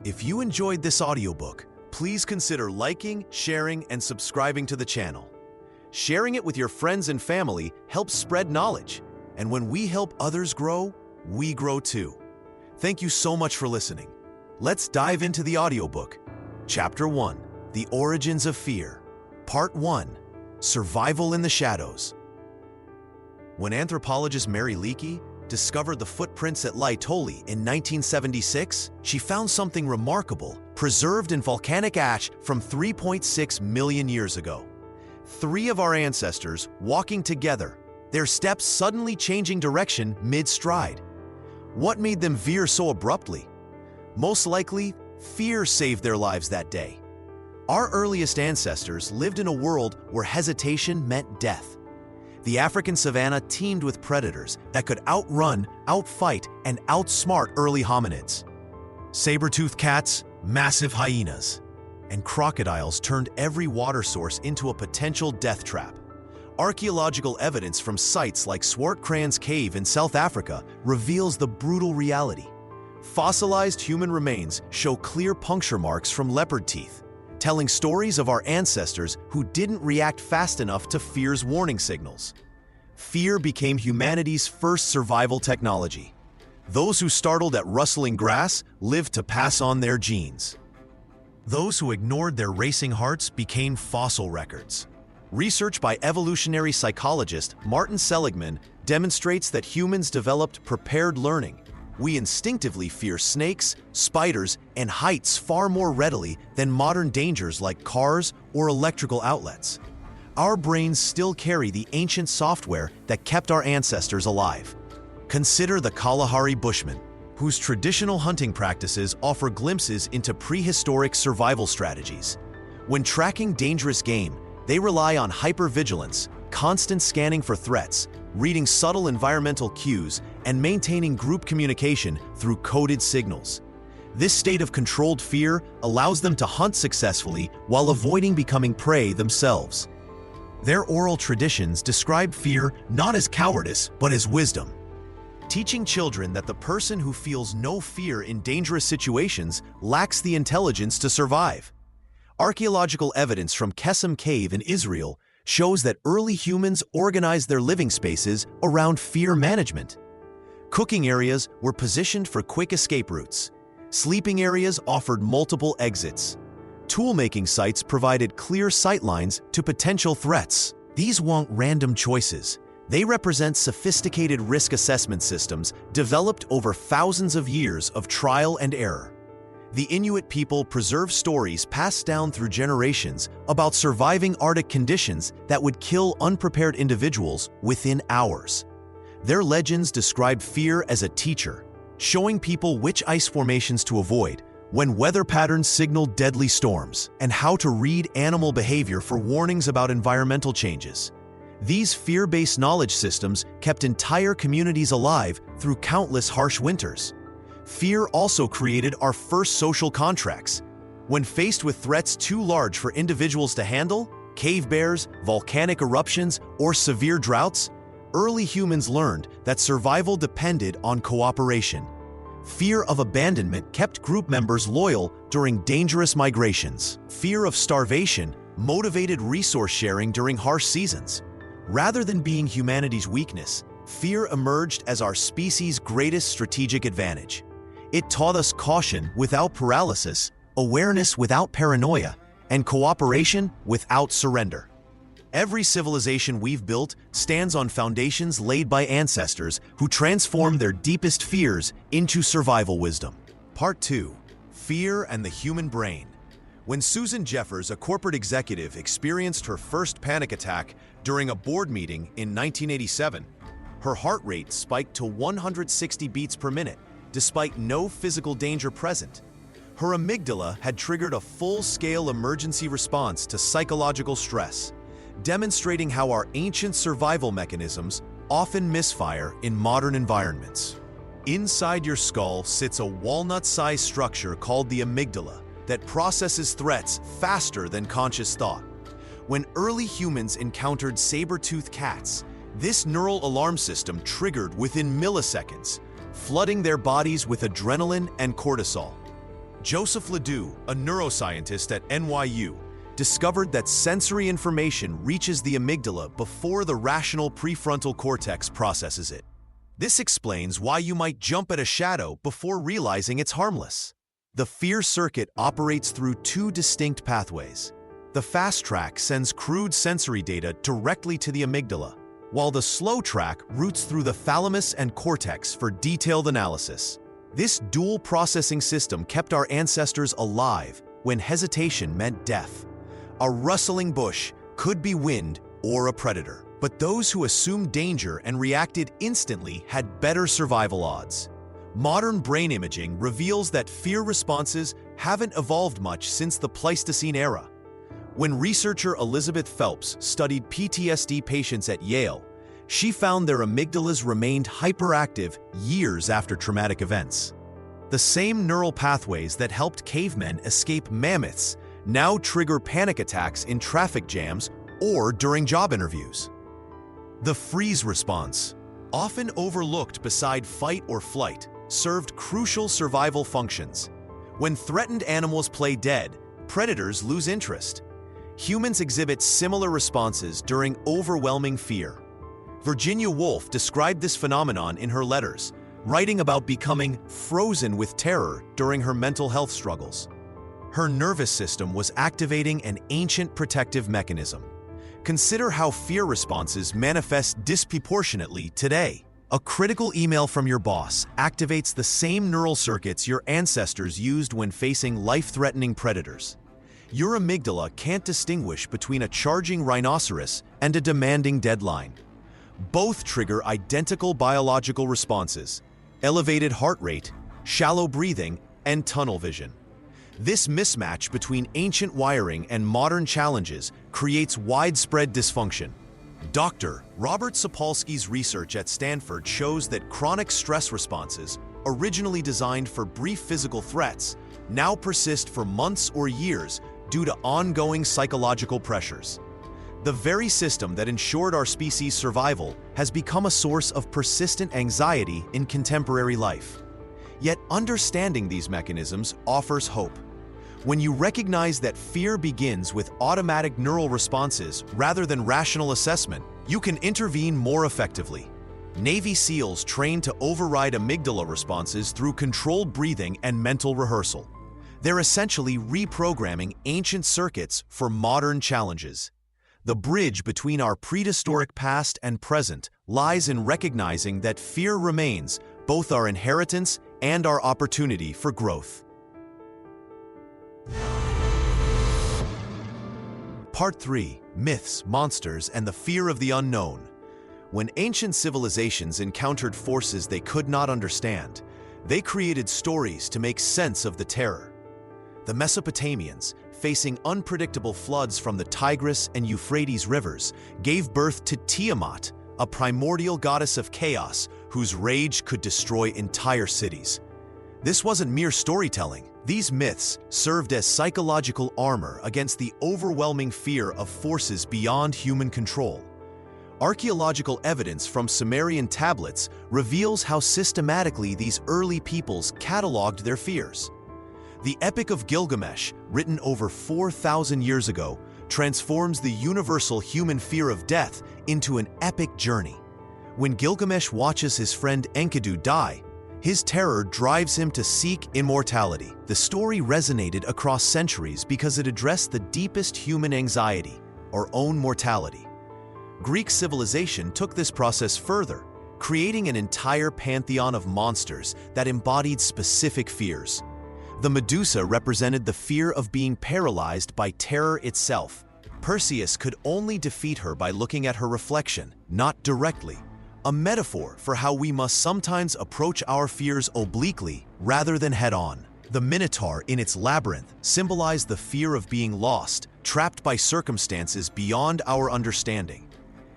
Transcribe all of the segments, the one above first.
If you enjoyed this audiobook, please consider liking, sharing, and subscribing to the channel. Sharing it with your friends and family helps spread knowledge, and when we help others grow, we grow too. Thank you so much for listening. Let's dive into the audiobook. Chapter 1: The Origins of Fear. Part 1: Survival in the Shadows. When anthropologist Mary Leakey discovered the footprints at Laetoli in 1976, she found something remarkable, preserved in volcanic ash from 3.6 million years ago. 3 of our ancestors walking together, their steps suddenly changing direction mid-stride. What made them veer so abruptly? Most likely, fear saved their lives that day. Our earliest ancestors lived in a world where hesitation meant death. The African savanna teemed with predators that could outrun, outfight, and outsmart early hominids. Saber-toothed cats, massive hyenas, and crocodiles turned every water source into a potential death trap. Archaeological evidence from sites like Swartkrans Cave in South Africa reveals the brutal reality. Fossilized human remains show clear puncture marks from leopard teeth, telling stories of our ancestors who didn't react fast enough to fear's warning signals. Fear became humanity's first survival technology. Those who startled at rustling grass lived to pass on their genes. Those who ignored their racing hearts became fossil records. Research by evolutionary psychologist Martin Seligman demonstrates that humans developed prepared learning. We instinctively fear snakes, spiders, and heights far more readily than modern dangers like cars or electrical outlets. Our brains still carry the ancient software that kept our ancestors alive. Consider the Kalahari Bushmen, whose traditional hunting practices offer glimpses into prehistoric survival strategies. When tracking dangerous game, they rely on hypervigilance, constant scanning for threats, reading subtle environmental cues, and maintaining group communication through coded signals. This state of controlled fear allows them to hunt successfully while avoiding becoming prey themselves. Their oral traditions describe fear not as cowardice, but as wisdom, teaching children that the person who feels no fear in dangerous situations lacks the intelligence to survive. Archaeological evidence from Kesem Cave in Israel shows that early humans organized their living spaces around fear management. Cooking areas were positioned for quick escape routes. Sleeping areas offered multiple exits. Tool-making sites provided clear sightlines to potential threats. These weren't random choices. They represent sophisticated risk assessment systems developed over thousands of years of trial and error. The Inuit people preserve stories passed down through generations about surviving Arctic conditions that would kill unprepared individuals within hours. Their legends describe fear as a teacher, showing people which ice formations to avoid, when weather patterns signaled deadly storms, and how to read animal behavior for warnings about environmental changes. These fear-based knowledge systems kept entire communities alive through countless harsh winters. Fear also created our first social contracts. When faced with threats too large for individuals to handle, cave bears, volcanic eruptions, or severe droughts, early humans learned that survival depended on cooperation. Fear of abandonment kept group members loyal during dangerous migrations. Fear of starvation motivated resource sharing during harsh seasons. Rather than being humanity's weakness, fear emerged as our species' greatest strategic advantage. It taught us caution without paralysis, awareness without paranoia, and cooperation without surrender. Every civilization we've built stands on foundations laid by ancestors who transformed their deepest fears into survival wisdom. Part 2: Fear and the Human Brain. When Susan Jeffers, a corporate executive, experienced her first panic attack during a board meeting in 1987, her heart rate spiked to 160 beats per minute, despite no physical danger present. Her amygdala had triggered a full-scale emergency response to psychological stress, demonstrating how our ancient survival mechanisms often misfire in modern environments. Inside your skull sits a walnut-sized structure called the amygdala that processes threats faster than conscious thought. When early humans encountered saber-toothed cats, this neural alarm system triggered within milliseconds, flooding their bodies with adrenaline and cortisol. Joseph Ledoux, a neuroscientist at NYU, discovered that sensory information reaches the amygdala before the rational prefrontal cortex processes it. This explains why you might jump at a shadow before realizing it's harmless. The fear circuit operates through two distinct pathways. The fast track sends crude sensory data directly to the amygdala, while the slow track routes through the thalamus and cortex for detailed analysis. This dual processing system kept our ancestors alive when hesitation meant death. A rustling bush could be wind or a predator, but those who assumed danger and reacted instantly had better survival odds. Modern brain imaging reveals that fear responses haven't evolved much since the Pleistocene era. When researcher Elizabeth Phelps studied PTSD patients at Yale, she found their amygdalas remained hyperactive years after traumatic events. The same neural pathways that helped cavemen escape mammoths now trigger panic attacks in traffic jams or during job interviews. The freeze response, often overlooked beside fight or flight, served crucial survival functions. When threatened animals play dead, predators lose interest. Humans exhibit similar responses during overwhelming fear. Virginia Woolf described this phenomenon in her letters, writing about becoming frozen with terror during her mental health struggles. Her nervous system was activating an ancient protective mechanism. Consider how fear responses manifest disproportionately today. A critical email from your boss activates the same neural circuits your ancestors used when facing life-threatening predators. Your amygdala can't distinguish between a charging rhinoceros and a demanding deadline. Both trigger identical biological responses: elevated heart rate, shallow breathing, and tunnel vision. This mismatch between ancient wiring and modern challenges creates widespread dysfunction. Dr. Robert Sapolsky's research at Stanford shows that chronic stress responses, originally designed for brief physical threats, now persist for months or years due to ongoing psychological pressures. The very system that ensured our species' survival has become a source of persistent anxiety in contemporary life. Yet understanding these mechanisms offers hope. When you recognize that fear begins with automatic neural responses rather than rational assessment, you can intervene more effectively. Navy SEALs train to override amygdala responses through controlled breathing and mental rehearsal. They're essentially reprogramming ancient circuits for modern challenges. The bridge between our prehistoric past and present lies in recognizing that fear remains both our inheritance and our opportunity for growth. Part 3. Myths, Monsters, and the Fear of the Unknown. When ancient civilizations encountered forces they could not understand, they created stories to make sense of the terror. The Mesopotamians, facing unpredictable floods from the Tigris and Euphrates rivers, gave birth to Tiamat, a primordial goddess of chaos whose rage could destroy entire cities. This wasn't mere storytelling. These myths served as psychological armor against the overwhelming fear of forces beyond human control. Archaeological evidence from Sumerian tablets reveals how systematically these early peoples cataloged their fears. The Epic of Gilgamesh, written over 4,000 years ago, transforms the universal human fear of death into an epic journey. When Gilgamesh watches his friend Enkidu die, his terror drives him to seek immortality. The story resonated across centuries because it addressed the deepest human anxiety, our own mortality. Greek civilization took this process further, creating an entire pantheon of monsters that embodied specific fears. The Medusa represented the fear of being paralyzed by terror itself. Perseus could only defeat her by looking at her reflection, not directly. A metaphor for how we must sometimes approach our fears obliquely rather than head-on. The Minotaur in its labyrinth symbolized the fear of being lost, trapped by circumstances beyond our understanding.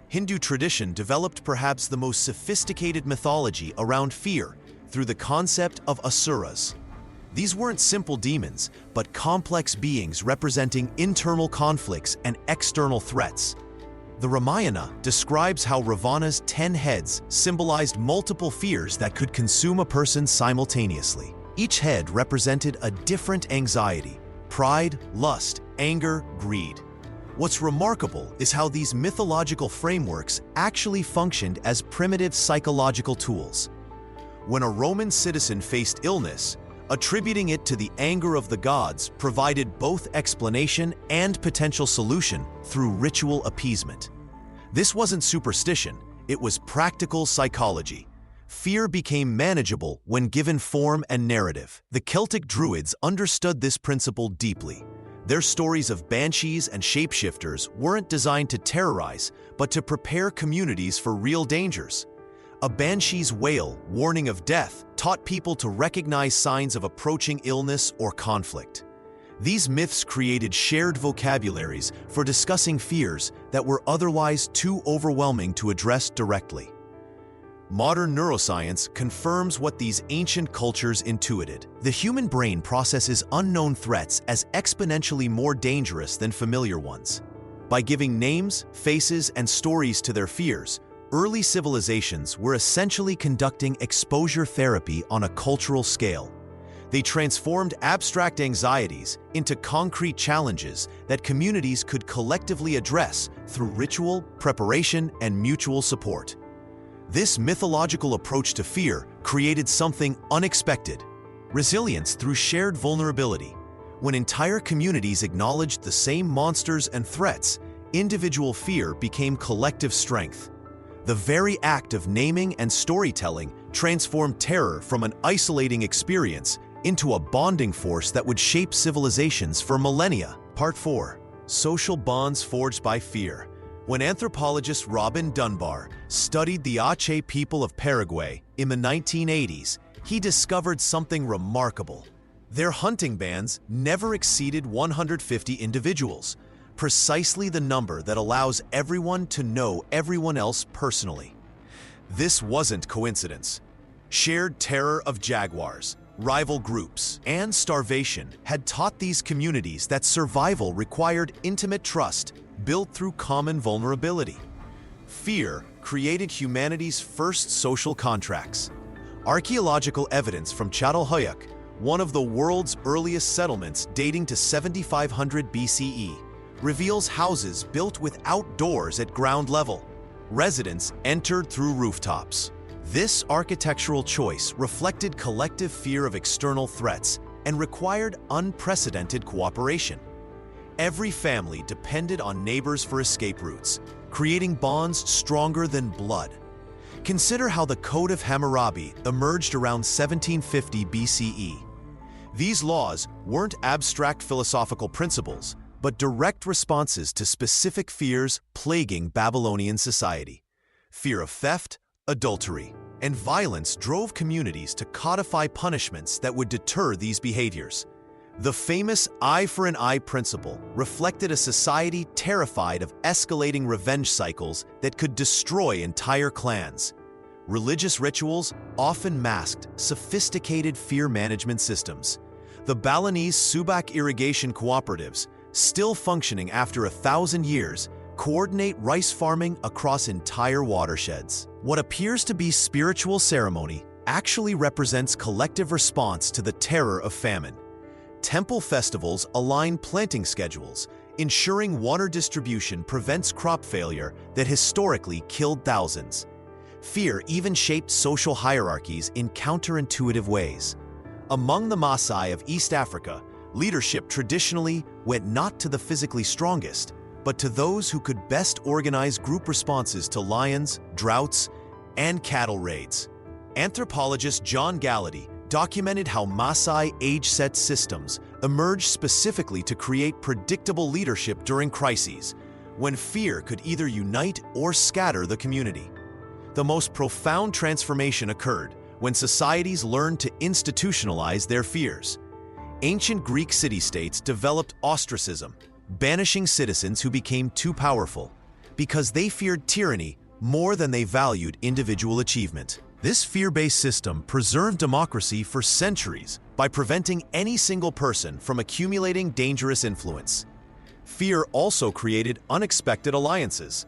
Hindu tradition developed perhaps the most sophisticated mythology around fear through the concept of asuras. These weren't simple demons, but complex beings representing internal conflicts and external threats. The Ramayana describes how Ravana's 10 heads symbolized multiple fears that could consume a person simultaneously. Each head represented a different anxiety: pride, lust, anger, greed. What's remarkable is how these mythological frameworks actually functioned as primitive psychological tools. When a Roman citizen faced illness, attributing it to the anger of the gods provided both explanation and potential solution through ritual appeasement. This wasn't superstition, it was practical psychology. Fear became manageable when given form and narrative. The Celtic Druids understood this principle deeply. Their stories of banshees and shapeshifters weren't designed to terrorize, but to prepare communities for real dangers. A banshee's wail, warning of death, taught people to recognize signs of approaching illness or conflict. These myths created shared vocabularies for discussing fears that were otherwise too overwhelming to address directly. Modern neuroscience confirms what these ancient cultures intuited. The human brain processes unknown threats as exponentially more dangerous than familiar ones. By giving names, faces, and stories to their fears, early civilizations were essentially conducting exposure therapy on a cultural scale. They transformed abstract anxieties into concrete challenges that communities could collectively address through ritual, preparation, and mutual support. This mythological approach to fear created something unexpected: resilience through shared vulnerability. When entire communities acknowledged the same monsters and threats, individual fear became collective strength. The very act of naming and storytelling transformed terror from an isolating experience into a bonding force that would shape civilizations for millennia. Part 4. Social bonds forged by fear. When anthropologist Robin Dunbar studied the Ache people of Paraguay in the 1980s, he discovered something remarkable. Their hunting bands never exceeded 150 individuals, precisely the number that allows everyone to know everyone else personally. This wasn't coincidence. Shared terror of jaguars, rival groups, and starvation had taught these communities that survival required intimate trust built through common vulnerability. Fear created humanity's first social contracts. Archaeological evidence from Çatalhöyük, one of the world's earliest settlements dating to 7500 BCE, reveals houses built without doors at ground level. Residents entered through rooftops. This architectural choice reflected collective fear of external threats and required unprecedented cooperation. Every family depended on neighbors for escape routes, creating bonds stronger than blood. Consider how the Code of Hammurabi emerged around 1750 BCE. These laws weren't abstract philosophical principles, but direct responses to specific fears plaguing Babylonian society. Fear of theft, adultery, and violence drove communities to codify punishments that would deter these behaviors. The famous eye for an eye principle reflected a society terrified of escalating revenge cycles that could destroy entire clans. Religious rituals often masked sophisticated fear management systems. The Balinese Subak irrigation cooperatives, still functioning after 1,000 years, coordinate rice farming across entire watersheds. What appears to be spiritual ceremony actually represents collective response to the terror of famine. Temple festivals align planting schedules, ensuring water distribution prevents crop failure that historically killed thousands. Fear even shaped social hierarchies in counterintuitive ways. Among the Maasai of East Africa, leadership traditionally went not to the physically strongest, but to those who could best organize group responses to lions, droughts, and cattle raids. Anthropologist John Gallaty documented how Maasai age-set systems emerged specifically to create predictable leadership during crises, when fear could either unite or scatter the community. The most profound transformation occurred when societies learned to institutionalize their fears. Ancient Greek city-states developed ostracism, banishing citizens who became too powerful, because they feared tyranny more than they valued individual achievement. This fear-based system preserved democracy for centuries by preventing any single person from accumulating dangerous influence. Fear also created unexpected alliances.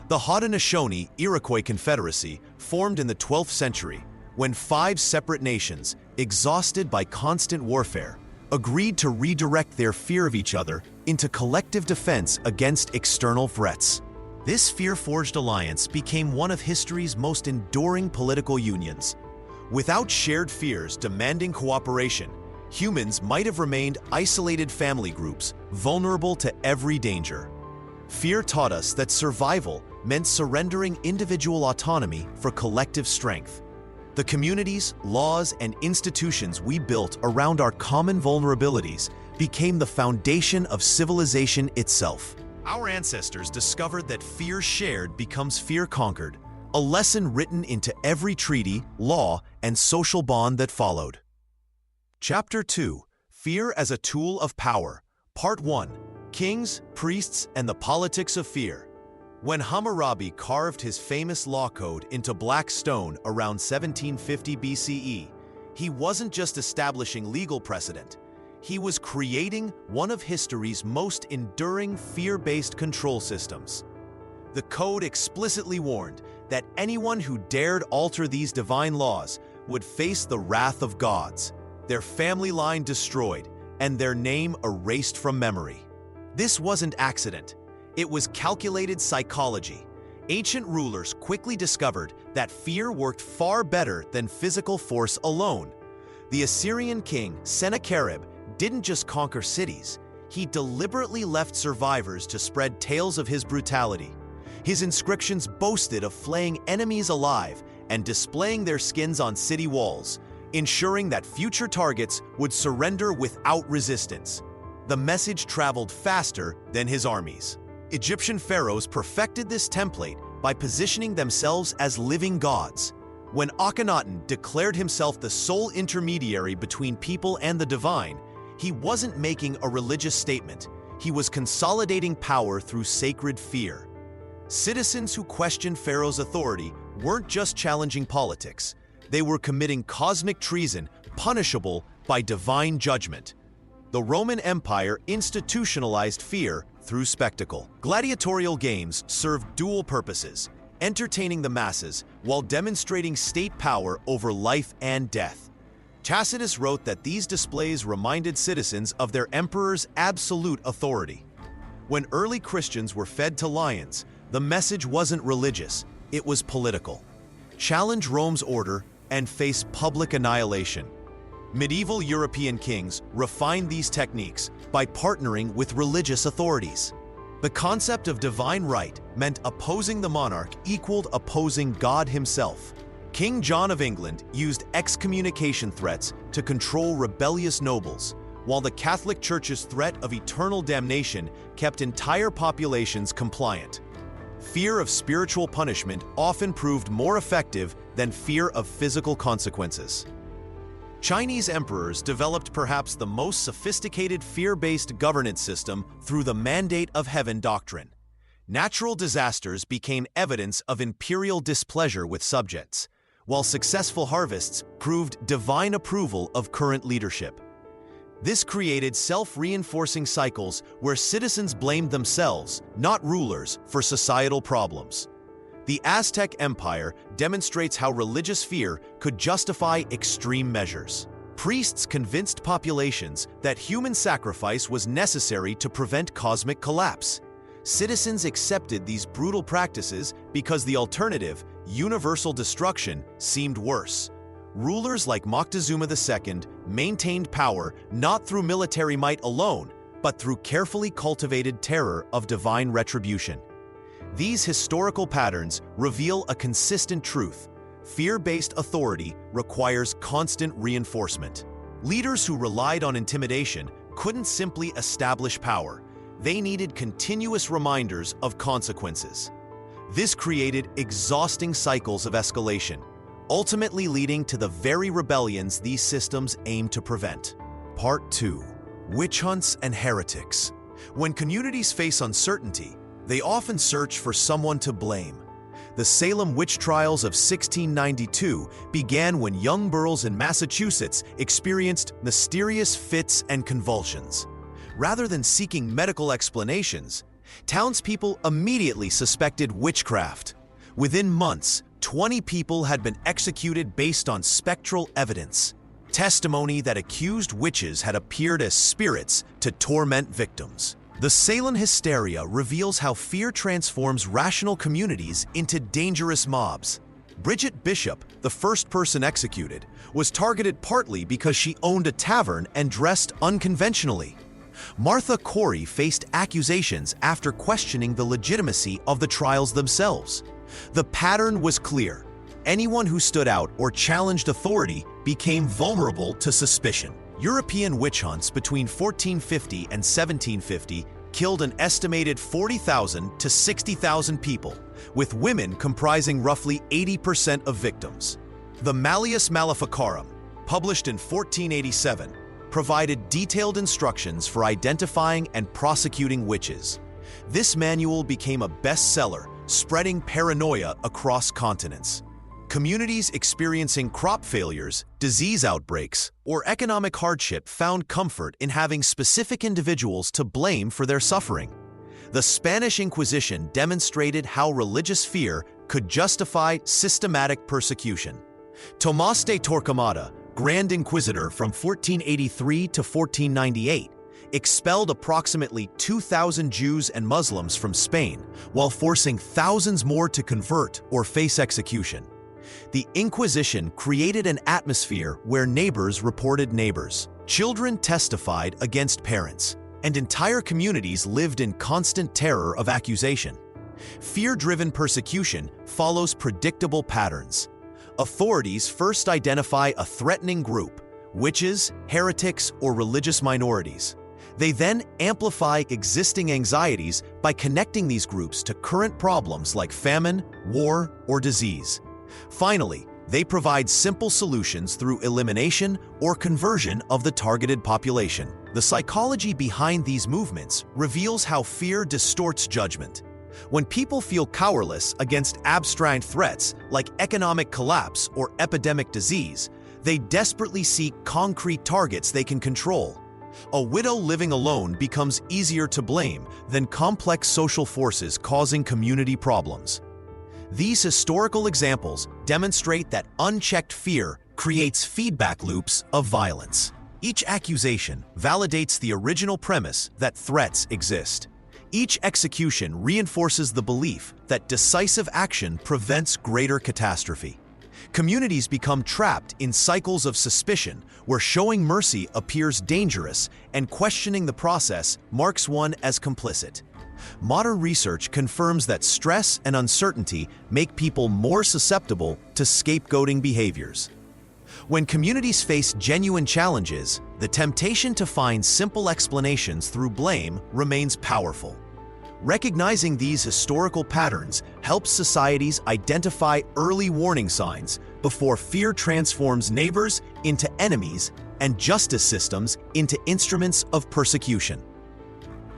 The Haudenosaunee Iroquois Confederacy, formed in the 12th century, when 5 separate nations, exhausted by constant warfare, agreed to redirect their fear of each other into collective defense against external threats. This fear-forged alliance became one of history's most enduring political unions. Without shared fears demanding cooperation, humans might have remained isolated family groups, vulnerable to every danger. Fear taught us that survival meant surrendering individual autonomy for collective strength. The communities, laws, and institutions we built around our common vulnerabilities became the foundation of civilization itself. Our ancestors discovered that fear shared becomes fear conquered, a lesson written into every treaty, law, and social bond that followed. Chapter 2: Fear as a Tool of Power. Part 1: Kings, Priests, and the Politics of Fear. When Hammurabi carved his famous law code into black stone around 1750 BCE, he wasn't just establishing legal precedent. He was creating one of history's most enduring fear-based control systems. The code explicitly warned that anyone who dared alter these divine laws would face the wrath of gods, their family line destroyed, and their name erased from memory. This wasn't accident. It was calculated psychology. Ancient rulers quickly discovered that fear worked far better than physical force alone. The Assyrian king Sennacherib didn't just conquer cities, he deliberately left survivors to spread tales of his brutality. His inscriptions boasted of flaying enemies alive and displaying their skins on city walls, ensuring that future targets would surrender without resistance. The message traveled faster than his armies. Egyptian pharaohs perfected this template by positioning themselves as living gods. When Akhenaten declared himself the sole intermediary between people and the divine, he wasn't making a religious statement. He was consolidating power through sacred fear. Citizens who questioned Pharaoh's authority weren't just challenging politics. They were committing cosmic treason, punishable by divine judgment. The Roman Empire institutionalized fear through spectacle. Gladiatorial games served dual purposes, entertaining the masses while demonstrating state power over life and death. Tacitus wrote that these displays reminded citizens of their emperor's absolute authority. When early Christians were fed to lions, the message wasn't religious, it was political. Challenge Rome's order and face public annihilation. Medieval European kings refined these techniques by partnering with religious authorities. The concept of divine right meant opposing the monarch equaled opposing God himself. King John of England used excommunication threats to control rebellious nobles, while the Catholic Church's threat of eternal damnation kept entire populations compliant. Fear of spiritual punishment often proved more effective than fear of physical consequences. Chinese emperors developed perhaps the most sophisticated fear-based governance system through the Mandate of Heaven doctrine. Natural disasters became evidence of imperial displeasure with subjects, while successful harvests proved divine approval of current leadership. This created self-reinforcing cycles where citizens blamed themselves, not rulers, for societal problems. The Aztec Empire demonstrates how religious fear could justify extreme measures. Priests convinced populations that human sacrifice was necessary to prevent cosmic collapse. Citizens accepted these brutal practices because the alternative, universal destruction, seemed worse. Rulers like Moctezuma II maintained power not through military might alone, but through carefully cultivated terror of divine retribution. These historical patterns reveal a consistent truth. Fear-based authority requires constant reinforcement. Leaders who relied on intimidation couldn't simply establish power. They needed continuous reminders of consequences. This created exhausting cycles of escalation, ultimately leading to the very rebellions these systems aim to prevent. Part 2: Witch hunts and heretics. When communities face uncertainty, they often search for someone to blame. The Salem witch trials of 1692 began when young girls in Massachusetts experienced mysterious fits and convulsions. Rather than seeking medical explanations, townspeople immediately suspected witchcraft. Within months, 20 people had been executed based on spectral evidence, testimony that accused witches had appeared as spirits to torment victims. The Salem hysteria reveals how fear transforms rational communities into dangerous mobs. Bridget Bishop, the first person executed, was targeted partly because she owned a tavern and dressed unconventionally. Martha Corey faced accusations after questioning the legitimacy of the trials themselves. The pattern was clear. Anyone who stood out or challenged authority became vulnerable to suspicion. European witch hunts between 1450 and 1750 killed an estimated 40,000 to 60,000 people, with women comprising roughly 80% of victims. The Malleus Maleficarum, published in 1487, provided detailed instructions for identifying and prosecuting witches. This manual became a bestseller, spreading paranoia across continents. Communities experiencing crop failures, disease outbreaks, or economic hardship found comfort in having specific individuals to blame for their suffering. The Spanish Inquisition demonstrated how religious fear could justify systematic persecution. Tomás de Torquemada, Grand Inquisitor from 1483 to 1498, expelled approximately 2,000 Jews and Muslims from Spain, while forcing thousands more to convert or face execution. The Inquisition created an atmosphere where neighbors reported neighbors, children testified against parents, and entire communities lived in constant terror of accusation. Fear-driven persecution follows predictable patterns. Authorities first identify a threatening group, witches, heretics, or religious minorities. They then amplify existing anxieties by connecting these groups to current problems like famine, war, or disease. Finally, they provide simple solutions through elimination or conversion of the targeted population. The psychology behind these movements reveals how fear distorts judgment. When people feel powerless against abstract threats like economic collapse or epidemic disease, they desperately seek concrete targets they can control. A widow living alone becomes easier to blame than complex social forces causing community problems. These historical examples demonstrate that unchecked fear creates feedback loops of violence. Each accusation validates the original premise that threats exist. Each execution reinforces the belief that decisive action prevents greater catastrophe. Communities become trapped in cycles of suspicion where showing mercy appears dangerous and questioning the process marks one as complicit. Modern research confirms that stress and uncertainty make people more susceptible to scapegoating behaviors. When communities face genuine challenges, the temptation to find simple explanations through blame remains powerful. Recognizing these historical patterns helps societies identify early warning signs before fear transforms neighbors into enemies and justice systems into instruments of persecution.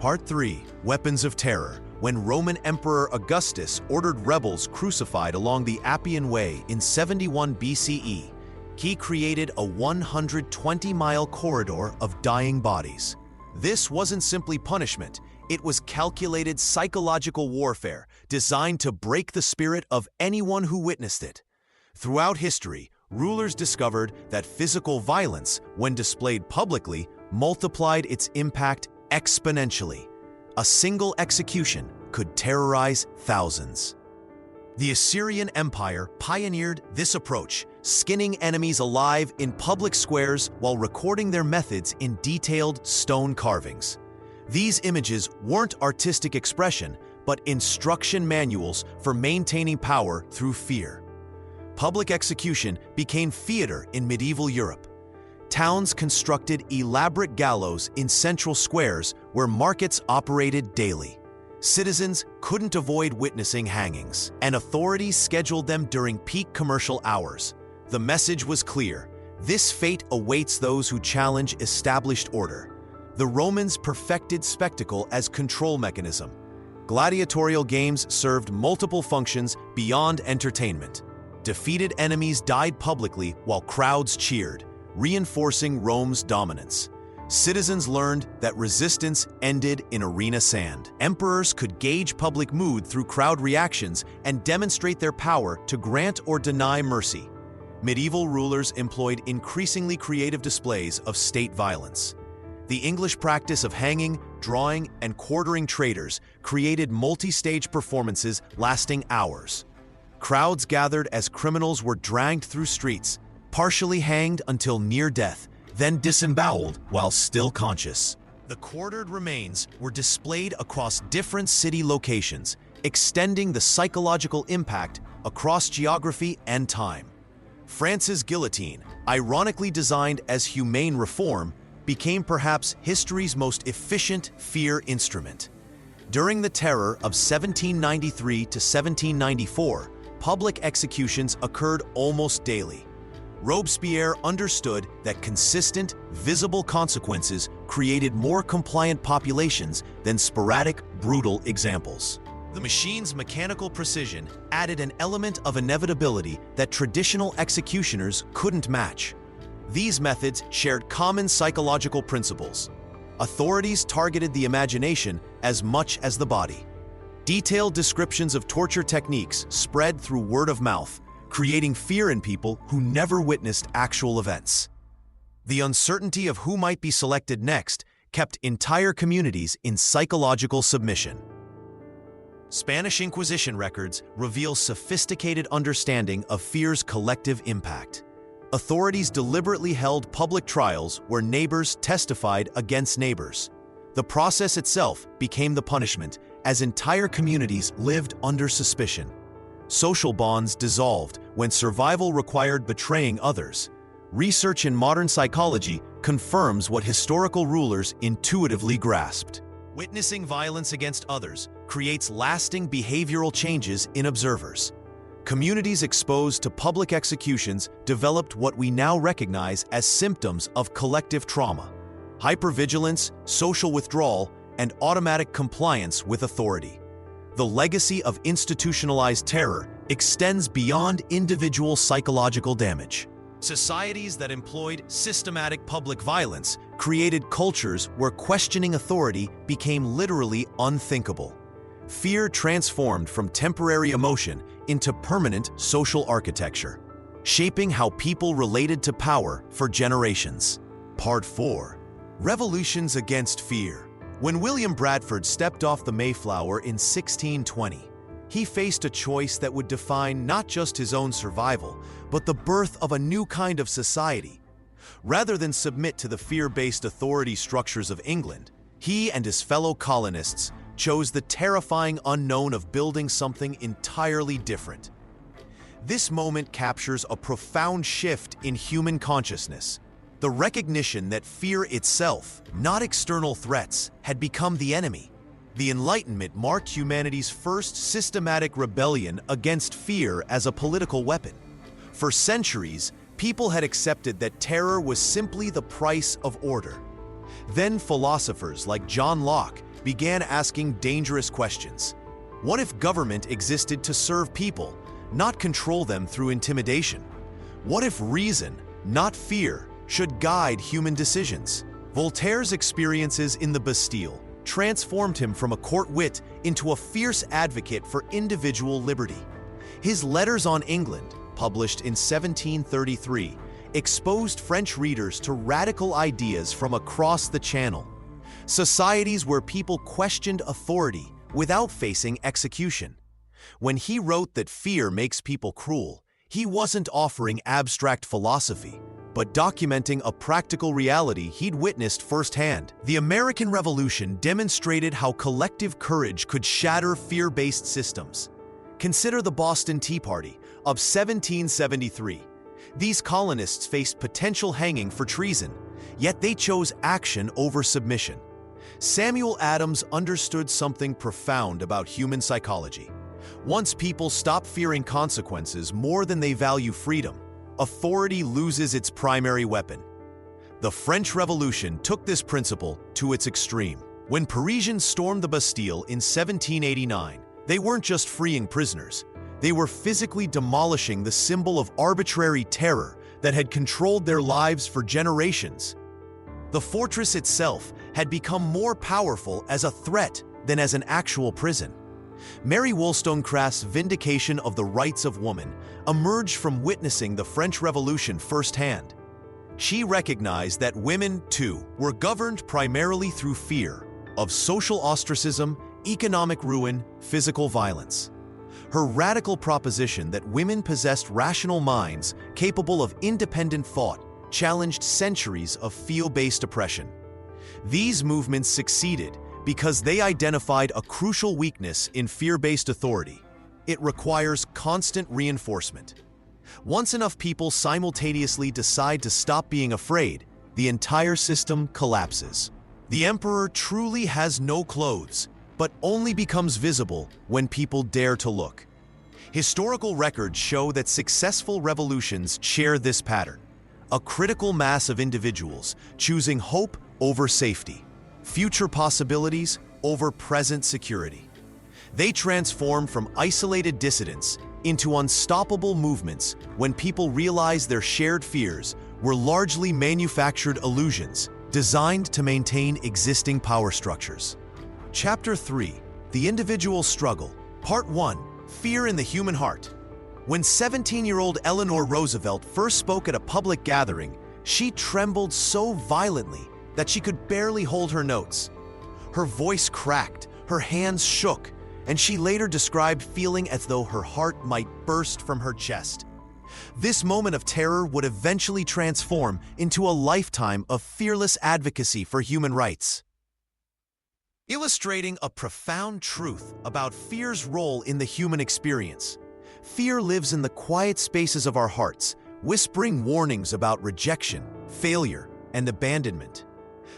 Part 3. Weapons of Terror. When Roman Emperor Augustus ordered rebels crucified along the Appian Way in 71 BCE, he created a 120-mile corridor of dying bodies. This wasn't simply punishment, it was calculated psychological warfare designed to break the spirit of anyone who witnessed it. Throughout history, rulers discovered that physical violence, when displayed publicly, multiplied its impact exponentially. A single execution could terrorize thousands. The Assyrian Empire pioneered this approach, skinning enemies alive in public squares while recording their methods in detailed stone carvings. These images weren't artistic expression, but instruction manuals for maintaining power through fear. Public execution became theater in medieval Europe. Towns constructed elaborate gallows in central squares where markets operated daily. Citizens couldn't avoid witnessing hangings, and authorities scheduled them during peak commercial hours. The message was clear: this fate awaits those who challenge established order. The Romans perfected spectacle as control mechanism. Gladiatorial games served multiple functions beyond entertainment. Defeated enemies died publicly while crowds cheered, reinforcing Rome's dominance. Citizens learned that resistance ended in arena sand. Emperors could gauge public mood through crowd reactions and demonstrate their power to grant or deny mercy. Medieval rulers employed increasingly creative displays of state violence. The English practice of hanging, drawing, and quartering traitors created multi-stage performances lasting hours. Crowds gathered as criminals were dragged through streets, partially hanged until near death, then disemboweled while still conscious. The quartered remains were displayed across different city locations, extending the psychological impact across geography and time. France's guillotine, ironically designed as humane reform, became perhaps history's most efficient fear instrument. During the Terror of 1793 to 1794, public executions occurred almost daily. Robespierre understood that consistent, visible consequences created more compliant populations than sporadic, brutal examples. The machine's mechanical precision added an element of inevitability that traditional executioners couldn't match. These methods shared common psychological principles. Authorities targeted the imagination as much as the body. Detailed descriptions of torture techniques spread through word of mouth, creating fear in people who never witnessed actual events. The uncertainty of who might be selected next kept entire communities in psychological submission. Spanish Inquisition records reveal sophisticated understanding of fear's collective impact. Authorities deliberately held public trials where neighbors testified against neighbors. The process itself became the punishment, as entire communities lived under suspicion. Social bonds dissolved when survival required betraying others. Research in modern psychology confirms what historical rulers intuitively grasped. Witnessing violence against others creates lasting behavioral changes in observers. Communities exposed to public executions developed what we now recognize as symptoms of collective trauma: hypervigilance, social withdrawal, and automatic compliance with authority. The legacy of institutionalized terror extends beyond individual psychological damage. Societies that employed systematic public violence created cultures where questioning authority became literally unthinkable. Fear transformed from temporary emotion into permanent social architecture, shaping how people related to power for generations. Part 4. Revolutions against fear. When William Bradford stepped off the Mayflower in 1620, he faced a choice that would define not just his own survival, but the birth of a new kind of society. Rather than submit to the fear-based authority structures of England, he and his fellow colonists chose the terrifying unknown of building something entirely different. This moment captures a profound shift in human consciousness. The recognition that fear itself, not external threats, had become the enemy. The Enlightenment marked humanity's first systematic rebellion against fear as a political weapon. For centuries, people had accepted that terror was simply the price of order. Then philosophers like John Locke began asking dangerous questions. What if government existed to serve people, not control them through intimidation? What if reason, not fear, should guide human decisions? Voltaire's experiences in the Bastille transformed him from a court wit into a fierce advocate for individual liberty. His Letters on England, published in 1733, exposed French readers to radical ideas from across the Channel. Societies where people questioned authority without facing execution. When he wrote that fear makes people cruel, he wasn't offering abstract philosophy, but documenting a practical reality he'd witnessed firsthand. The American Revolution demonstrated how collective courage could shatter fear-based systems. Consider the Boston Tea Party of 1773. These colonists faced potential hanging for treason, yet they chose action over submission. Samuel Adams understood something profound about human psychology. Once people stop fearing consequences more than they value freedom, authority loses its primary weapon. The French Revolution took this principle to its extreme. When Parisians stormed the Bastille in 1789, they weren't just freeing prisoners, they were physically demolishing the symbol of arbitrary terror that had controlled their lives for generations. The fortress itself had become more powerful as a threat than as an actual prison. Mary Wollstonecraft's vindication of the rights of woman emerged from witnessing the French Revolution firsthand. She recognized that women, too, were governed primarily through fear of social ostracism, economic ruin, physical violence. Her radical proposition that women possessed rational minds capable of independent thought challenged centuries of fear-based oppression. These movements succeeded because they identified a crucial weakness in fear-based authority. It requires constant reinforcement. Once enough people simultaneously decide to stop being afraid, the entire system collapses. The emperor truly has no clothes, but only becomes visible when people dare to look. Historical records show that successful revolutions share this pattern: a critical mass of individuals choosing hope over safety, future possibilities over present security. They transform from isolated dissidents into unstoppable movements when people realize their shared fears were largely manufactured illusions designed to maintain existing power structures. Chapter 3: The Individual Struggle. Part 1: Fear in the Human Heart. When 17-year-old Eleanor Roosevelt first spoke at a public gathering, she trembled so violently that she could barely hold her notes. Her voice cracked, her hands shook, and she later described feeling as though her heart might burst from her chest. This moment of terror would eventually transform into a lifetime of fearless advocacy for human rights. Illustrating a profound truth about fear's role in the human experience. Fear lives in the quiet spaces of our hearts, whispering warnings about rejection, failure, and abandonment.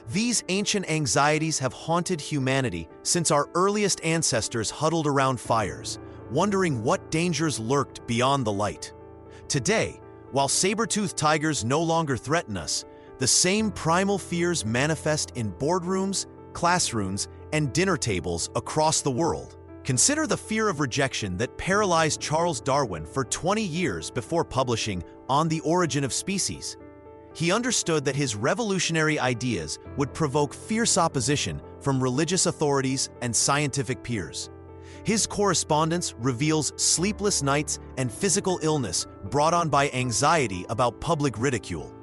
These ancient anxieties have haunted humanity since our earliest ancestors huddled around fires, wondering what dangers lurked beyond the light. Today, while saber-toothed tigers no longer threaten us, the same primal fears manifest in boardrooms, classrooms, and dinner tables across the world. Consider the fear of rejection that paralyzed Charles Darwin for 20 years before publishing On the Origin of Species. He understood that his revolutionary ideas would provoke fierce opposition from religious authorities and scientific peers. His correspondence reveals sleepless nights and physical illness brought on by anxiety about public ridicule.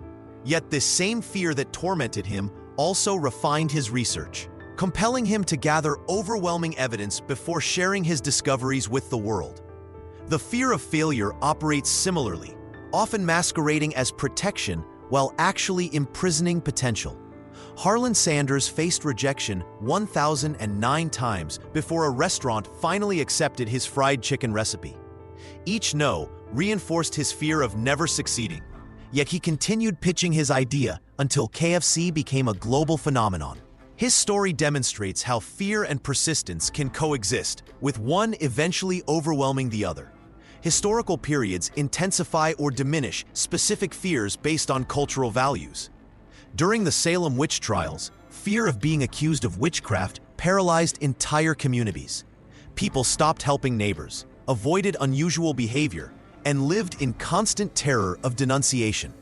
Yet this same fear that tormented him also refined his research, compelling him to gather overwhelming evidence before sharing his discoveries with the world. The fear of failure operates similarly, often masquerading as protection while actually imprisoning potential. Harlan Sanders faced rejection 1,009 times before a restaurant finally accepted his fried chicken recipe. Each no reinforced his fear of never succeeding, yet he continued pitching his idea until KFC became a global phenomenon. His story demonstrates how fear and persistence can coexist, with one eventually overwhelming the other. Historical periods intensify or diminish specific fears based on cultural values. During the Salem witch trials, fear of being accused of witchcraft paralyzed entire communities. People stopped helping neighbors, avoided unusual behavior, and lived in constant terror of denunciation.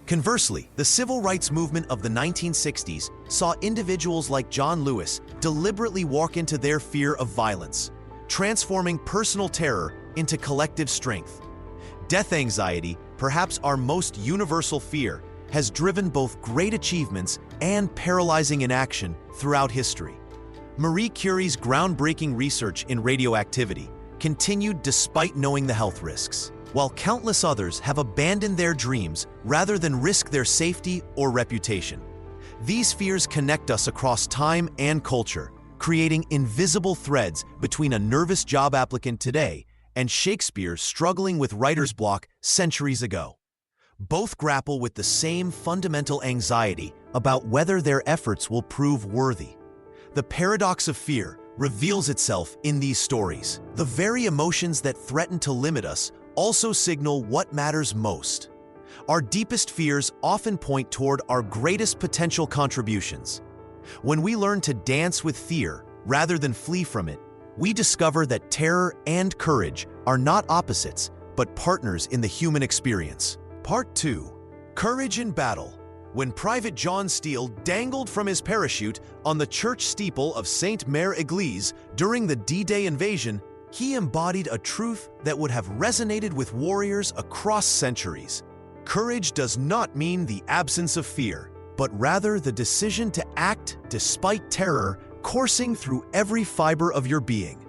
Conversely, the civil rights movement of the 1960s saw individuals like John Lewis deliberately walk into their fear of violence, transforming personal terror into collective strength. Death anxiety, perhaps our most universal fear, has driven both great achievements and paralyzing inaction throughout history. Marie Curie's groundbreaking research in radioactivity continued despite knowing the health risks, while countless others have abandoned their dreams rather than risk their safety or reputation. These fears connect us across time and culture, creating invisible threads between a nervous job applicant today and Shakespeare struggling with writer's block centuries ago. Both grapple with the same fundamental anxiety about whether their efforts will prove worthy. The paradox of fear reveals itself in these stories. The very emotions that threaten to limit us also signal what matters most. Our deepest fears often point toward our greatest potential contributions. When we learn to dance with fear rather than flee from it, we discover that terror and courage are not opposites, but partners in the human experience. Part 2: Courage in Battle. when Private John Steele dangled from his parachute on the church steeple of Sainte Mère Église during the D-Day invasion, he embodied a truth that would have resonated with warriors across centuries. Courage does not mean the absence of fear, but rather the decision to act despite terror coursing through every fiber of your being.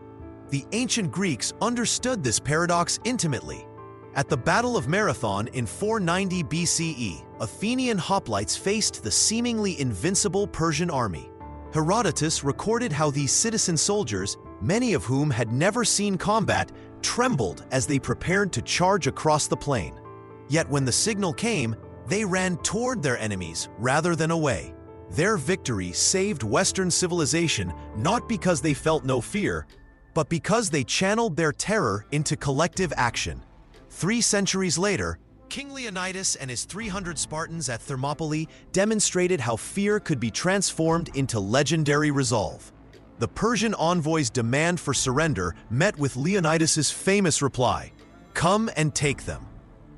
The ancient Greeks understood this paradox intimately. At the Battle of Marathon in 490 BCE, Athenian hoplites faced the seemingly invincible Persian army. Herodotus recorded how these citizen soldiers, many of whom had never seen combat, trembled as they prepared to charge across the plain. Yet when the signal came, they ran toward their enemies rather than away. Their victory saved Western civilization not because they felt no fear, but because they channeled their terror into collective action. 3 centuries later, King Leonidas and his 300 Spartans at Thermopylae demonstrated how fear could be transformed into legendary resolve. The Persian envoy's demand for surrender met with Leonidas's famous reply, "Come and take them."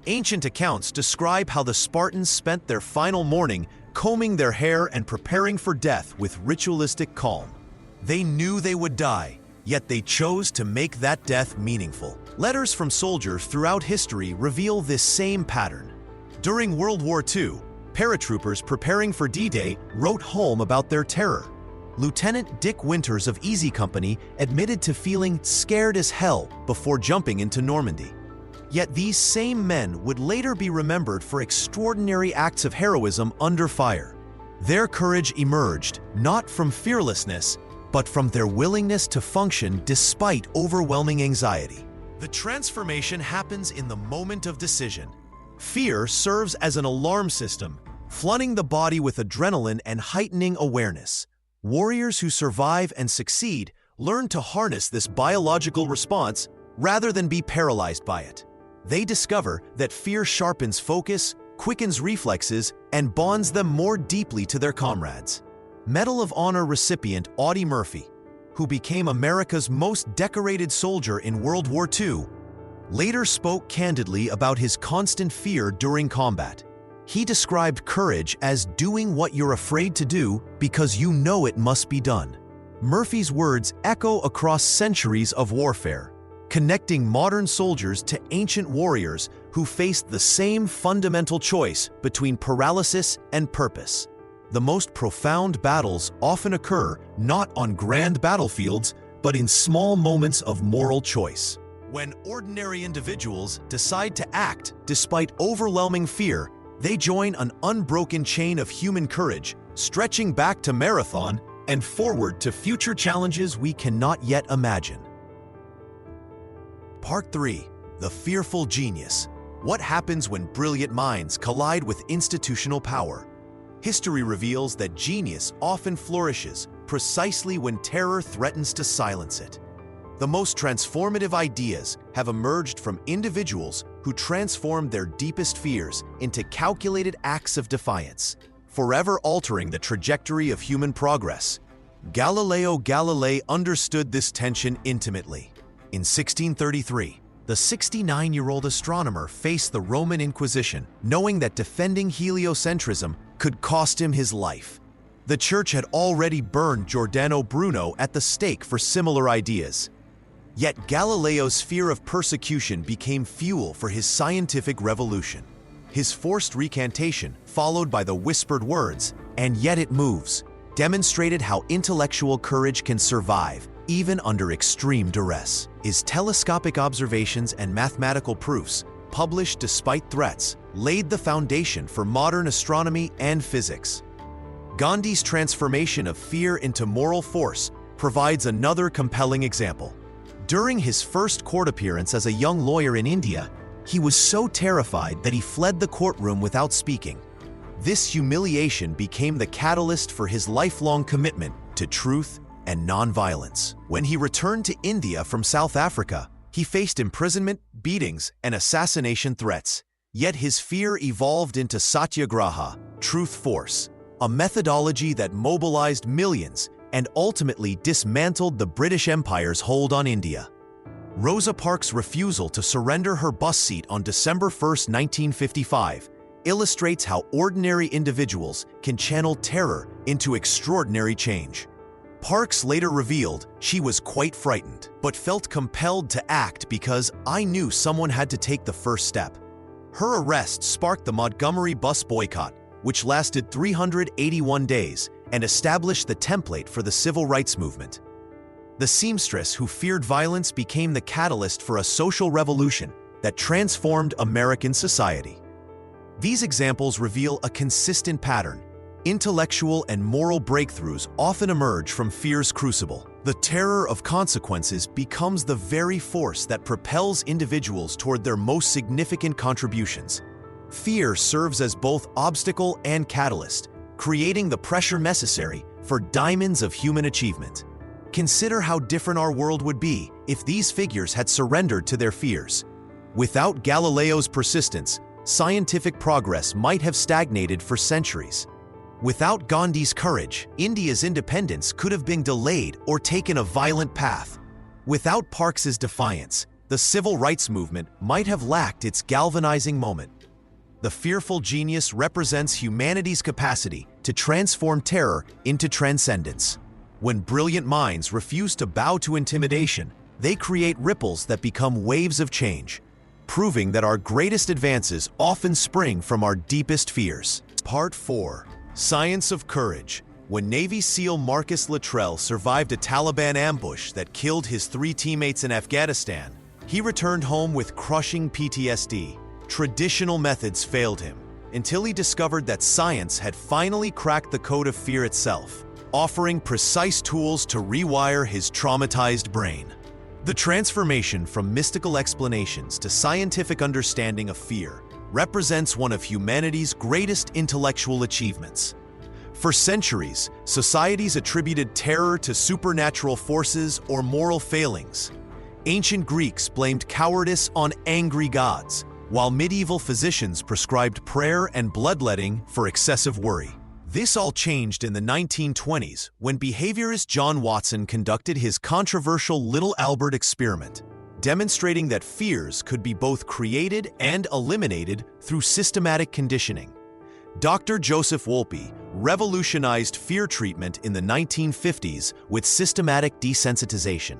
Ancient accounts describe how the Spartans spent their final morning combing their hair and preparing for death with ritualistic calm. They knew they would die, yet they chose to make that death meaningful. Letters from soldiers throughout history reveal this same pattern. During World War II, paratroopers preparing for D-Day wrote home about their terror. Lieutenant Dick Winters of Easy Company admitted to feeling scared as hell before jumping into Normandy. Yet these same men would later be remembered for extraordinary acts of heroism under fire. Their courage emerged not from fearlessness, but from their willingness to function despite overwhelming anxiety. The transformation happens in the moment of decision. Fear serves as an alarm system, flooding the body with adrenaline and heightening awareness. Warriors who survive and succeed learn to harness this biological response rather than be paralyzed by it. They discover that fear sharpens focus, quickens reflexes, and bonds them more deeply to their comrades. Medal of Honor recipient Audie Murphy, who became America's most decorated soldier in World War II, later spoke candidly about his constant fear during combat. He described courage as doing what you're afraid to do because you know it must be done. Murphy's words echo across centuries of warfare, connecting modern soldiers to ancient warriors who faced the same fundamental choice between paralysis and purpose. The most profound battles often occur not on grand battlefields, but in small moments of moral choice. When ordinary individuals decide to act despite overwhelming fear, they join an unbroken chain of human courage, stretching back to Marathon and forward to future challenges we cannot yet imagine. Part 3. The Fearful Genius. What happens when brilliant minds collide with institutional power? History reveals that genius often flourishes precisely when terror threatens to silence it. The most transformative ideas have emerged from individuals who transformed their deepest fears into calculated acts of defiance, forever altering the trajectory of human progress. Galileo Galilei understood this tension intimately. In 1633, the 69-year-old astronomer faced the Roman Inquisition, knowing that defending heliocentrism could cost him his life. The church had already burned Giordano Bruno at the stake for similar ideas. Yet Galileo's fear of persecution became fuel for his scientific revolution. His forced recantation, followed by the whispered words, "And yet it moves," demonstrated how intellectual courage can survive even under extreme duress. His telescopic observations and mathematical proofs, published despite threats, laid the foundation for modern astronomy and physics. Gandhi's transformation of fear into moral force provides another compelling example. During his first court appearance as a young lawyer in India, he was so terrified that he fled the courtroom without speaking. This humiliation became the catalyst for his lifelong commitment to truth and nonviolence. When he returned to India from South Africa, he faced imprisonment, beatings, and assassination threats. Yet his fear evolved into satyagraha, truth force, a methodology that mobilized millions and ultimately dismantled the British Empire's hold on India. Rosa Parks' refusal to surrender her bus seat on December 1, 1955, illustrates how ordinary individuals can channel terror into extraordinary change. Parks later revealed she was quite frightened, but felt compelled to act because "I knew someone had to take the first step." Her arrest sparked the Montgomery bus boycott, which lasted 381 days and established the template for the civil rights movement. The seamstress who feared violence became the catalyst for a social revolution that transformed American society. These examples reveal a consistent pattern. Intellectual and moral breakthroughs often emerge from fear's crucible. The terror of consequences becomes the very force that propels individuals toward their most significant contributions. Fear serves as both obstacle and catalyst, creating the pressure necessary for diamonds of human achievement. Consider how different our world would be if these figures had surrendered to their fears. Without Galileo's persistence, scientific progress might have stagnated for centuries. Without Gandhi's courage, India's independence could have been delayed or taken a violent path. Without Parks's defiance, the civil rights movement might have lacked its galvanizing moment. The fearful genius represents humanity's capacity to transform terror into transcendence. When brilliant minds refuse to bow to intimidation, they create ripples that become waves of change, proving that our greatest advances often spring from our deepest fears. Part 4. Science of Courage. When Navy SEAL Marcus Luttrell survived a Taliban ambush that killed his 3 teammates in Afghanistan, he returned home with crushing PTSD. Traditional methods failed him, until he discovered that science had finally cracked the code of fear itself, offering precise tools to rewire his traumatized brain. The transformation from mystical explanations to scientific understanding of fear represents one of humanity's greatest intellectual achievements. For centuries, societies attributed terror to supernatural forces or moral failings. Ancient Greeks blamed cowardice on angry gods, while medieval physicians prescribed prayer and bloodletting for excessive worry. This all changed in the 1920s when behaviorist John Watson conducted his controversial Little Albert experiment, demonstrating that fears could be both created and eliminated through systematic conditioning. Dr. Joseph Wolpe revolutionized fear treatment in the 1950s with systematic desensitization.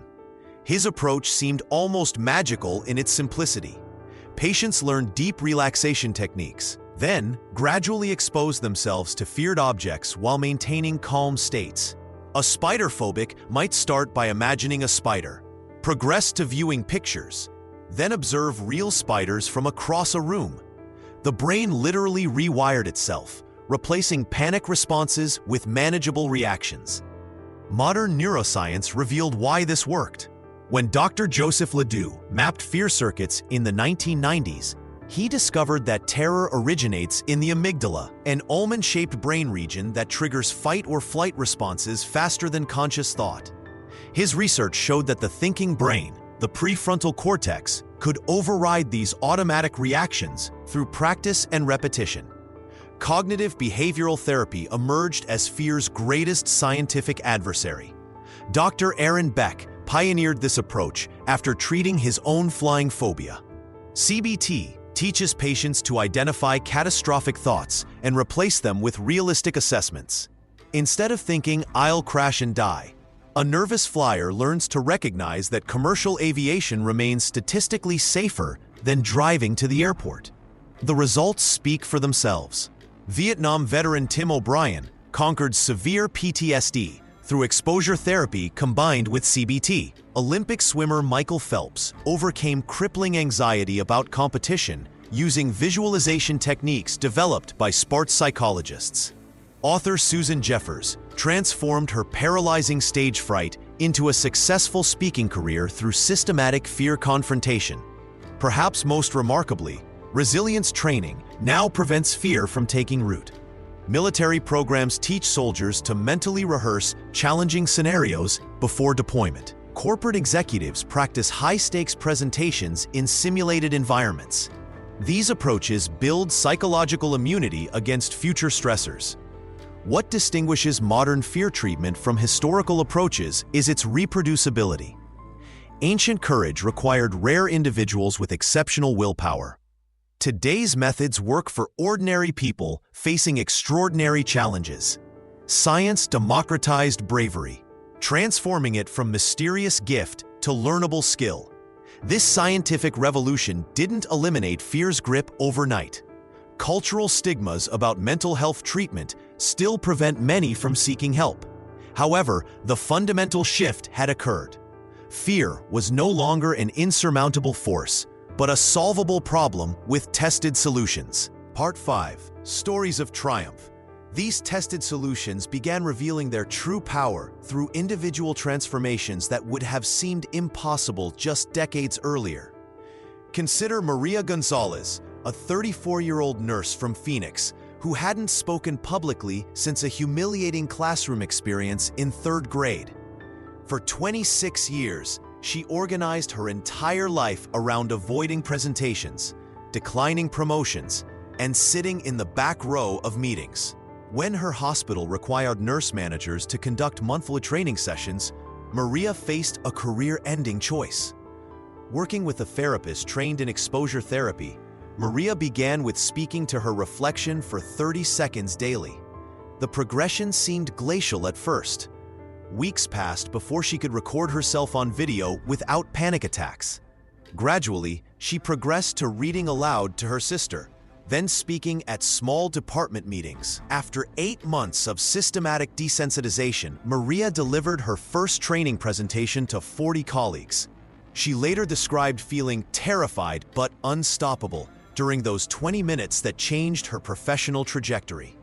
His approach seemed almost magical in its simplicity. Patients learned deep relaxation techniques, then gradually exposed themselves to feared objects while maintaining calm states. A spider phobic might start by imagining a spider, progress to viewing pictures, then observe real spiders from across a room. The brain literally rewired itself, replacing panic responses with manageable reactions. Modern neuroscience revealed why this worked. When Dr. Joseph Ledoux mapped fear circuits in the 1990s, he discovered that terror originates in the amygdala, an almond-shaped brain region that triggers fight or flight responses faster than conscious thought. His research showed that the thinking brain, the prefrontal cortex, could override these automatic reactions through practice and repetition. Cognitive behavioral therapy emerged as fear's greatest scientific adversary. Dr. Aaron Beck pioneered this approach after treating his own flying phobia. CBT teaches patients to identify catastrophic thoughts and replace them with realistic assessments. Instead of thinking, "I'll crash and die," a nervous flyer learns to recognize that commercial aviation remains statistically safer than driving to the airport. The results speak for themselves. Vietnam veteran Tim O'Brien conquered severe PTSD through exposure therapy combined with CBT. Olympic swimmer Michael Phelps overcame crippling anxiety about competition using visualization techniques developed by sports psychologists. Author Susan Jeffers transformed her paralyzing stage fright into a successful speaking career through systematic fear confrontation. Perhaps most remarkably, resilience training now prevents fear from taking root. Military programs teach soldiers to mentally rehearse challenging scenarios before deployment. Corporate executives practice high-stakes presentations in simulated environments. These approaches build psychological immunity against future stressors. What distinguishes modern fear treatment from historical approaches is its reproducibility. Ancient courage required rare individuals with exceptional willpower. Today's methods work for ordinary people facing extraordinary challenges. Science democratized bravery, transforming it from mysterious gift to learnable skill. This scientific revolution didn't eliminate fear's grip overnight. Cultural stigmas about mental health treatment still prevent many from seeking help. However, the fundamental shift had occurred. Fear was no longer an insurmountable force, but a solvable problem with tested solutions. Part 5. Stories of Triumph. These tested solutions began revealing their true power through individual transformations that would have seemed impossible just decades earlier. Consider Maria Gonzalez, a 34-year-old nurse from Phoenix who hadn't spoken publicly since a humiliating classroom experience in 3rd grade. For 26 years, she organized her entire life around avoiding presentations, declining promotions, and sitting in the back row of meetings. When her hospital required nurse managers to conduct monthly training sessions, Maria faced a career-ending choice. Working with a therapist trained in exposure therapy, Maria began with speaking to her reflection for 30 seconds daily. The progression seemed glacial at first. Weeks passed before she could record herself on video without panic attacks. Gradually, she progressed to reading aloud to her sister, then speaking at small department meetings. After 8 months of systematic desensitization, Maria delivered her first training presentation to 40 colleagues. She later described feeling terrified but unstoppable during those 20 minutes that changed her professional trajectory.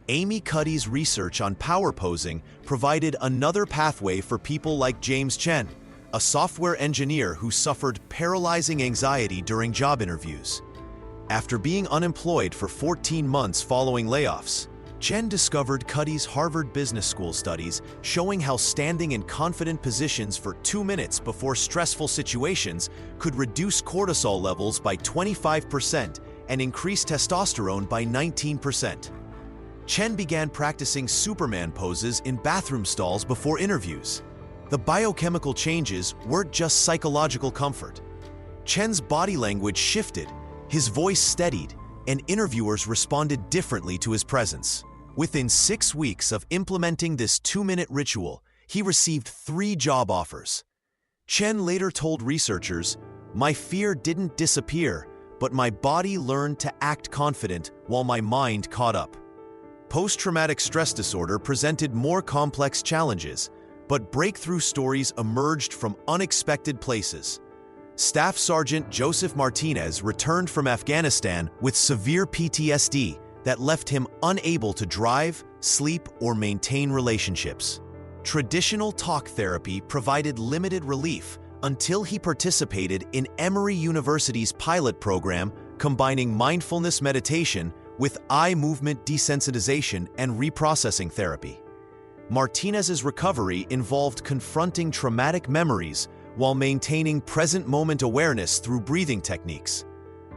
Amy Cuddy's research on power posing provided another pathway for people like James Chen, a software engineer who suffered paralyzing anxiety during job interviews. After being unemployed for 14 months following layoffs, Chen discovered Cuddy's Harvard Business School studies showing how standing in confident positions for 2 minutes before stressful situations could reduce cortisol levels by 25% and increase testosterone by 19%. Chen began practicing Superman poses in bathroom stalls before interviews. The biochemical changes weren't just psychological comfort. Chen's body language shifted, his voice steadied, and interviewers responded differently to his presence. Within 6 weeks of implementing this 2-minute ritual, he received 3 job offers. Chen later told researchers, "My fear didn't disappear, but my body learned to act confident while my mind caught up." Post-traumatic stress disorder presented more complex challenges, but breakthrough stories emerged from unexpected places. Staff Sergeant Joseph Martinez returned from Afghanistan with severe PTSD that left him unable to drive, sleep, or maintain relationships. Traditional talk therapy provided limited relief until he participated in Emory University's pilot program combining mindfulness meditation with eye movement desensitization and reprocessing therapy. Martinez's recovery involved confronting traumatic memories while maintaining present moment awareness through breathing techniques.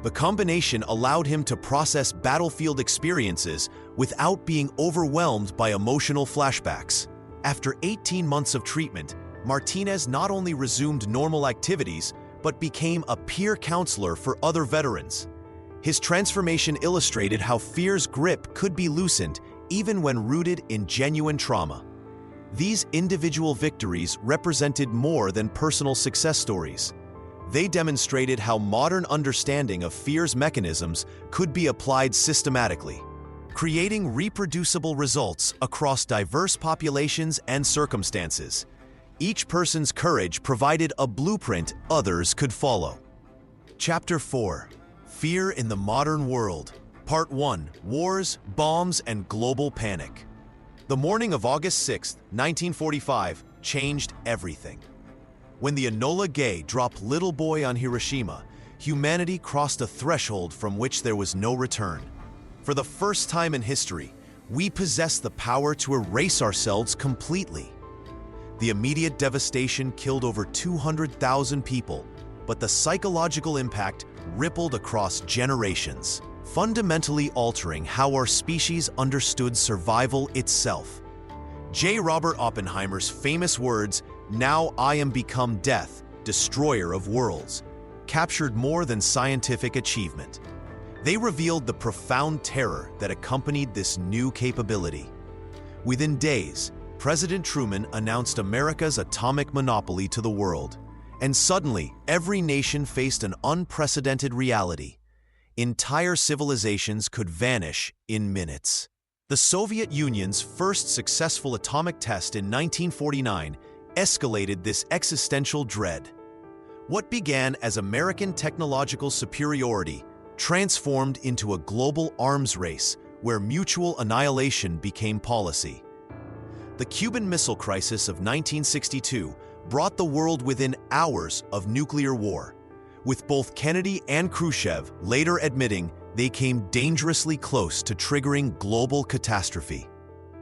The combination allowed him to process battlefield experiences without being overwhelmed by emotional flashbacks. After 18 months of treatment, Martinez not only resumed normal activities, but became a peer counselor for other veterans. His transformation illustrated how fear's grip could be loosened even when rooted in genuine trauma. These individual victories represented more than personal success stories. They demonstrated how modern understanding of fear's mechanisms could be applied systematically, creating reproducible results across diverse populations and circumstances. Each person's courage provided a blueprint others could follow. Chapter 4. Fear in the Modern World. Part 1. Wars, Bombs, and Global Panic. The morning of August 6, 1945, changed everything. When the Enola Gay dropped Little Boy on Hiroshima, humanity crossed a threshold from which there was no return. For the first time in history, we possess the power to erase ourselves completely. The immediate devastation killed over 200,000 people, but the psychological impact rippled across generations, fundamentally altering how our species understood survival itself. J. Robert Oppenheimer's famous words, "Now I am become death, destroyer of worlds," captured more than scientific achievement. They revealed the profound terror that accompanied this new capability. Within days, President Truman announced America's atomic monopoly to the world, and suddenly every nation faced an unprecedented reality. Entire civilizations could vanish in minutes. The Soviet Union's first successful atomic test in 1949 escalated this existential dread. What began as American technological superiority transformed into a global arms race where mutual annihilation became policy. The Cuban Missile Crisis of 1962 brought the world within hours of nuclear war, with both Kennedy and Khrushchev later admitting they came dangerously close to triggering global catastrophe.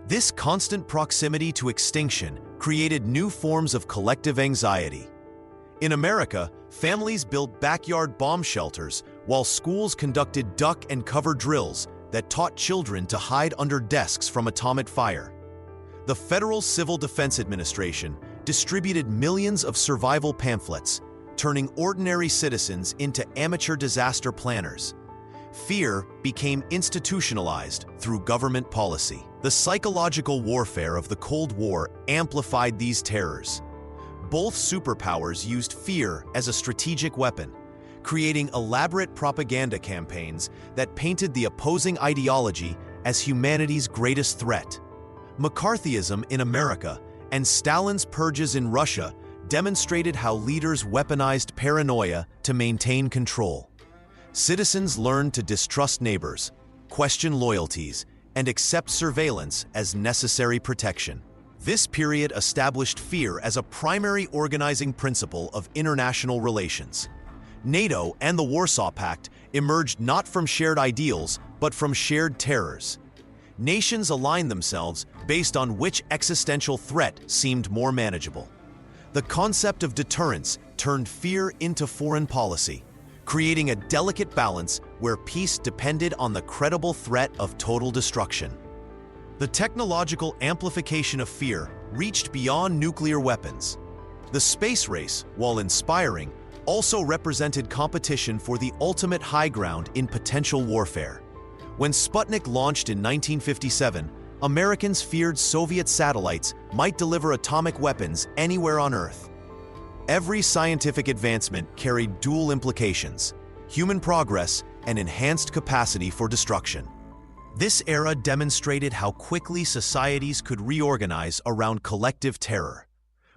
This constant proximity to extinction created new forms of collective anxiety. In America, families built backyard bomb shelters while schools conducted duck and cover drills that taught children to hide under desks from atomic fire. The Federal Civil Defense Administration distributed millions of survival pamphlets, turning ordinary citizens into amateur disaster planners. Fear became institutionalized through government policy. The psychological warfare of the Cold War amplified these terrors. Both superpowers used fear as a strategic weapon, creating elaborate propaganda campaigns that painted the opposing ideology as humanity's greatest threat. McCarthyism in America and Stalin's purges in Russia demonstrated how leaders weaponized paranoia to maintain control. Citizens learned to distrust neighbors, question loyalties, and accept surveillance as necessary protection. This period established fear as a primary organizing principle of international relations. NATO and the Warsaw Pact emerged not from shared ideals, but from shared terrors. Nations aligned themselves based on which existential threat seemed more manageable. The concept of deterrence turned fear into foreign policy, creating a delicate balance where peace depended on the credible threat of total destruction. The technological amplification of fear reached beyond nuclear weapons. The space race, while inspiring, also represented competition for the ultimate high ground in potential warfare. When Sputnik launched in 1957, Americans feared Soviet satellites might deliver atomic weapons anywhere on Earth. Every scientific advancement carried dual implications: human progress and enhanced capacity for destruction. This era demonstrated how quickly societies could reorganize around collective terror.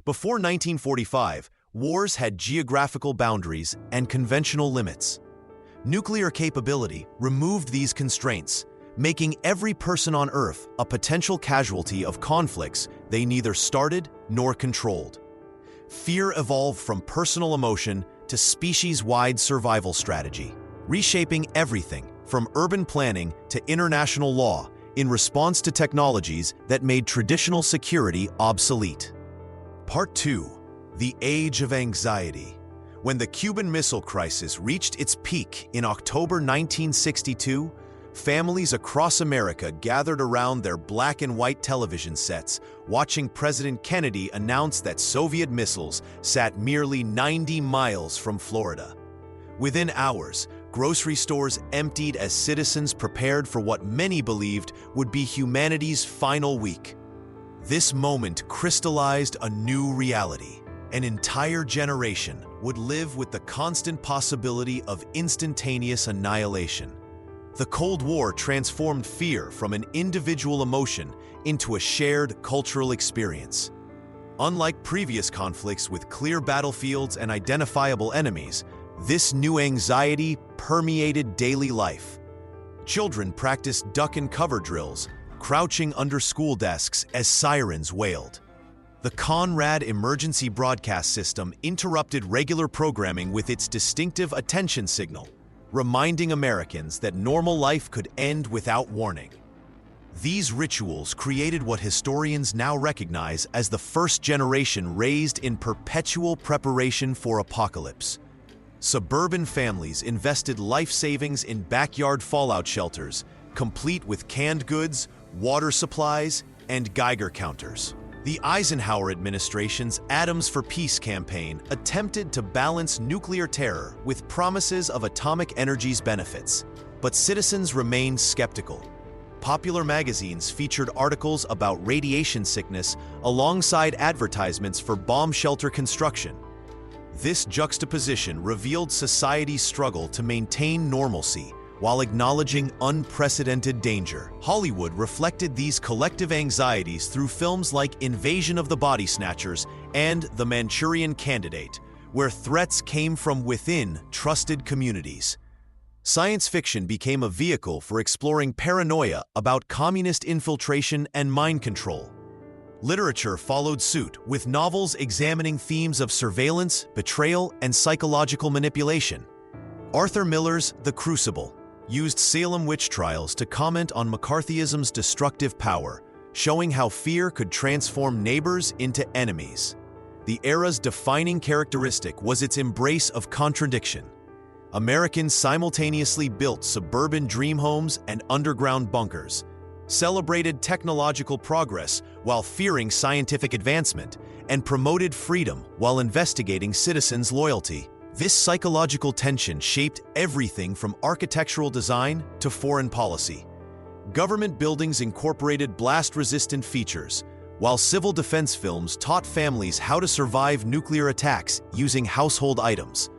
Before 1945, wars had geographical boundaries and conventional limits. Nuclear capability removed these constraints, making every person on Earth a potential casualty of conflicts they neither started nor controlled. Fear evolved from personal emotion to species-wide survival strategy, reshaping everything from urban planning to international law in response to technologies that made traditional security obsolete. Part 2. The Age of Anxiety. When the Cuban Missile Crisis reached its peak in October 1962, families across America gathered around their black and white television sets, watching President Kennedy announce that Soviet missiles sat merely 90 miles from Florida. Within hours, grocery stores emptied as citizens prepared for what many believed would be humanity's final week. This moment crystallized a new reality. An entire generation would live with the constant possibility of instantaneous annihilation. The Cold War transformed fear from an individual emotion into a shared cultural experience. Unlike previous conflicts with clear battlefields and identifiable enemies, this new anxiety permeated daily life. Children practiced duck and cover drills, crouching under school desks as sirens wailed. The Conrad emergency broadcast system interrupted regular programming with its distinctive attention signal, reminding Americans that normal life could end without warning. These rituals created what historians now recognize as the first generation raised in perpetual preparation for apocalypse. Suburban families invested life savings in backyard fallout shelters, complete with canned goods, water supplies, and Geiger counters. The Eisenhower administration's Atoms for Peace campaign attempted to balance nuclear terror with promises of atomic energy's benefits. but citizens remained skeptical. Popular magazines featured articles about radiation sickness alongside advertisements for bomb shelter construction. This juxtaposition revealed society's struggle to maintain normalcy while acknowledging unprecedented danger. Hollywood reflected these collective anxieties through films like Invasion of the Body Snatchers and The Manchurian Candidate, where threats came from within trusted communities. Science fiction became a vehicle for exploring paranoia about communist infiltration and mind control. Literature followed suit, with novels examining themes of surveillance, betrayal, and psychological manipulation. Arthur Miller's The Crucible used Salem witch trials to comment on McCarthyism's destructive power, showing how fear could transform neighbors into enemies. The era's defining characteristic was its embrace of contradiction. Americans simultaneously built suburban dream homes and underground bunkers, celebrated technological progress while fearing scientific advancement, and promoted freedom while investigating citizens' loyalty. This psychological tension shaped everything from architectural design to foreign policy. Government buildings incorporated blast-resistant features, while civil defense films taught families how to survive nuclear attacks using household items.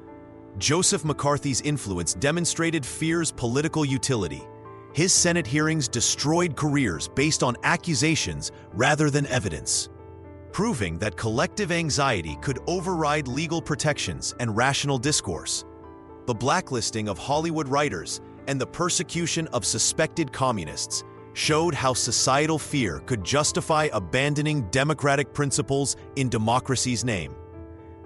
Joseph McCarthy's influence demonstrated fear's political utility. His Senate hearings destroyed careers based on accusations rather than evidence, proving that collective anxiety could override legal protections and rational discourse. The blacklisting of Hollywood writers and the persecution of suspected communists showed how societal fear could justify abandoning democratic principles in democracy's name.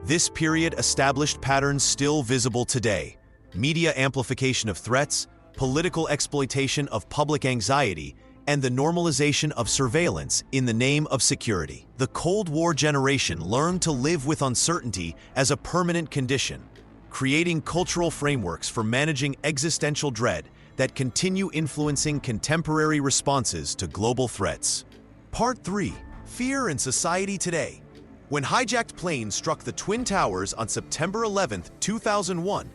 This period established patterns still visible today: media amplification of threats, political exploitation of public anxiety, and the normalization of surveillance in the name of security. The Cold War generation learned to live with uncertainty as a permanent condition, creating cultural frameworks for managing existential dread that continue influencing contemporary responses to global threats. Part 3. Fear in Society Today. When hijacked planes struck the Twin Towers on September 11, 2001,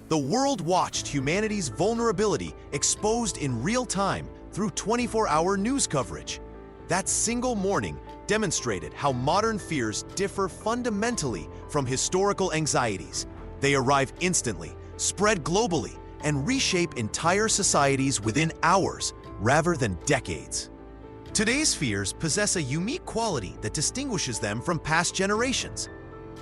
the world watched humanity's vulnerability exposed in real time through 24-hour news coverage. That single morning demonstrated how modern fears differ fundamentally from historical anxieties. They arrive instantly, spread globally, and reshape entire societies within hours rather than decades. Today's fears possess a unique quality that distinguishes them from past generations.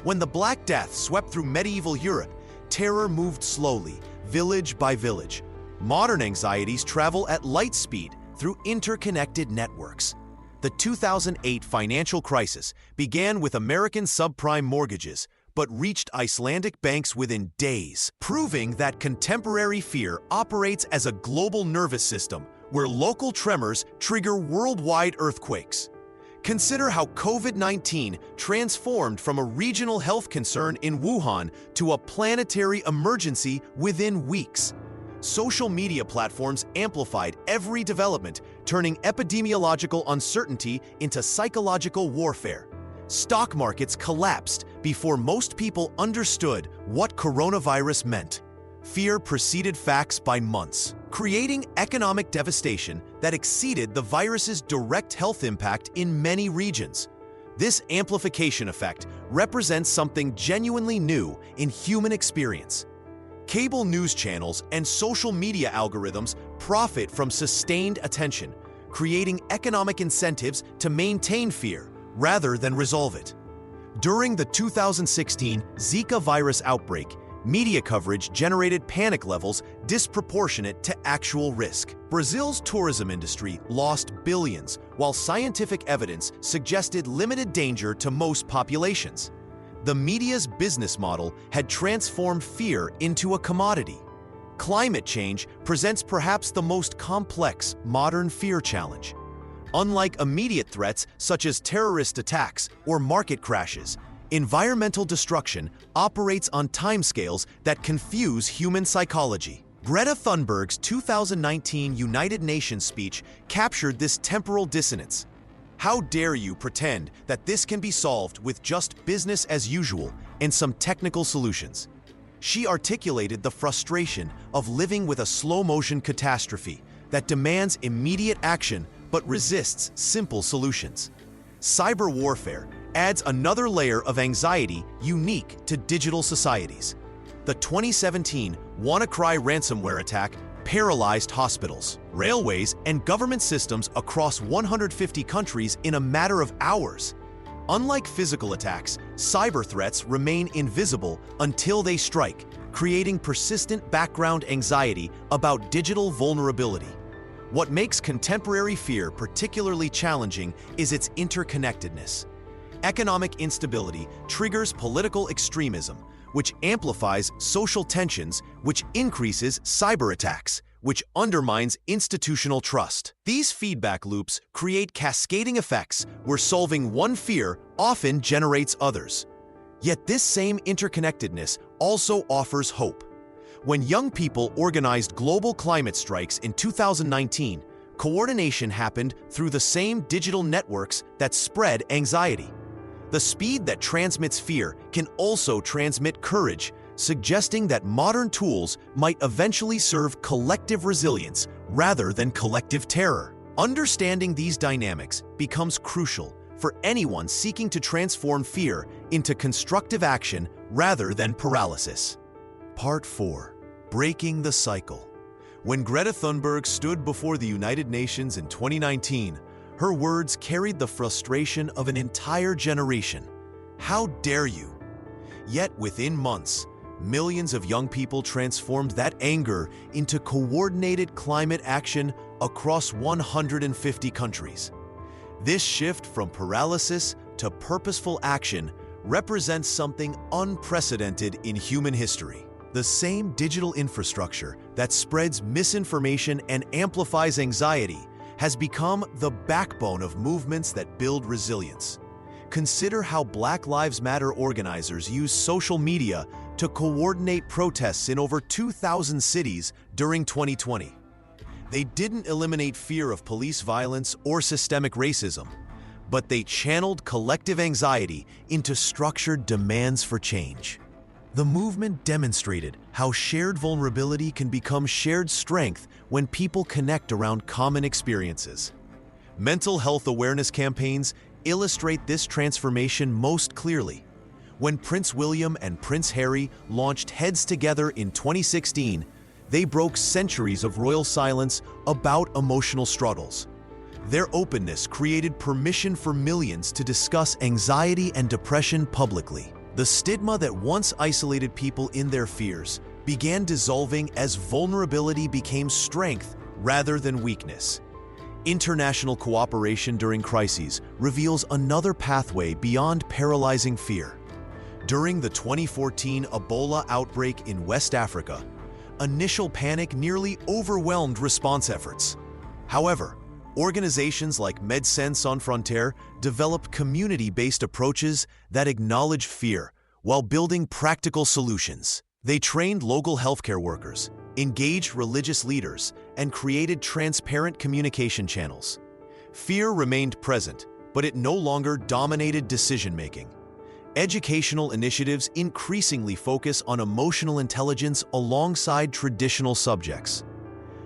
When the Black Death swept through medieval Europe, terror moved slowly, village by village. Modern anxieties travel at light speed through interconnected networks. The 2008 financial crisis began with American subprime mortgages, but reached Icelandic banks within days, proving that contemporary fear operates as a global nervous system where local tremors trigger worldwide earthquakes. Consider how COVID-19 transformed from a regional health concern in Wuhan to a planetary emergency within weeks. Social media platforms amplified every development, turning epidemiological uncertainty into psychological warfare. Stock markets collapsed before most people understood what coronavirus meant. Fear preceded facts by months, creating economic devastation that exceeded the virus's direct health impact in many regions. This amplification effect represents something genuinely new in human experience. Cable news channels and social media algorithms profit from sustained attention, creating economic incentives to maintain fear rather than resolve it. During the 2016 Zika virus outbreak, media coverage generated panic levels disproportionate to actual risk. Brazil's tourism industry lost billions, while scientific evidence suggested limited danger to most populations. The media's business model had transformed fear into a commodity. Climate change presents perhaps the most complex modern fear challenge. Unlike immediate threats such as terrorist attacks or market crashes, environmental destruction operates on timescales that confuse human psychology. Greta Thunberg's 2019 United Nations speech captured this temporal dissonance. How dare you pretend that this can be solved with just business as usual and some technical solutions? She articulated the frustration of living with a slow-motion catastrophe that demands immediate action but resists simple solutions. Cyber warfare adds another layer of anxiety unique to digital societies. The 2017 WannaCry ransomware attack paralyzed hospitals, railways, and government systems across 150 countries in a matter of hours. Unlike physical attacks, cyber threats remain invisible until they strike, creating persistent background anxiety about digital vulnerability. What makes contemporary fear particularly challenging is its interconnectedness. Economic instability triggers political extremism, which amplifies social tensions, which increases cyber attacks, which undermines institutional trust. These feedback loops create cascading effects where solving one fear often generates others. Yet this same interconnectedness also offers hope. When young people organized global climate strikes in 2019, coordination happened through the same digital networks that spread anxiety. The speed that transmits fear can also transmit courage, suggesting that modern tools might eventually serve collective resilience rather than collective terror. Understanding these dynamics becomes crucial for anyone seeking to transform fear into constructive action rather than paralysis. Part 4. Breaking the Cycle. When Greta Thunberg stood before the United Nations in 2019, her words carried the frustration of an entire generation. How dare you? Yet within months, millions of young people transformed that anger into coordinated climate action across 150 countries. This shift from paralysis to purposeful action represents something unprecedented in human history. The same digital infrastructure that spreads misinformation and amplifies anxiety has become the backbone of movements that build resilience. Consider how Black Lives Matter organizers use social media to coordinate protests in over 2,000 cities during 2020. They didn't eliminate fear of police violence or systemic racism, but they channeled collective anxiety into structured demands for change. The movement demonstrated how shared vulnerability can become shared strength when people connect around common experiences. Mental health awareness campaigns illustrate this transformation most clearly. When Prince William and Prince Harry launched Heads Together in 2016, they broke centuries of royal silence about emotional struggles. Their openness created permission for millions to discuss anxiety and depression publicly. The stigma that once isolated people in their fears began dissolving as vulnerability became strength rather than weakness. International cooperation during crises reveals another pathway beyond paralyzing fear. During the 2014 Ebola outbreak in West Africa, initial panic nearly overwhelmed response efforts. However, organizations like Médecins Sans Frontières developed community-based approaches that acknowledge fear while building practical solutions. They trained local healthcare workers, engaged religious leaders, and created transparent communication channels. Fear remained present, but it no longer dominated decision-making. Educational initiatives increasingly focus on emotional intelligence alongside traditional subjects.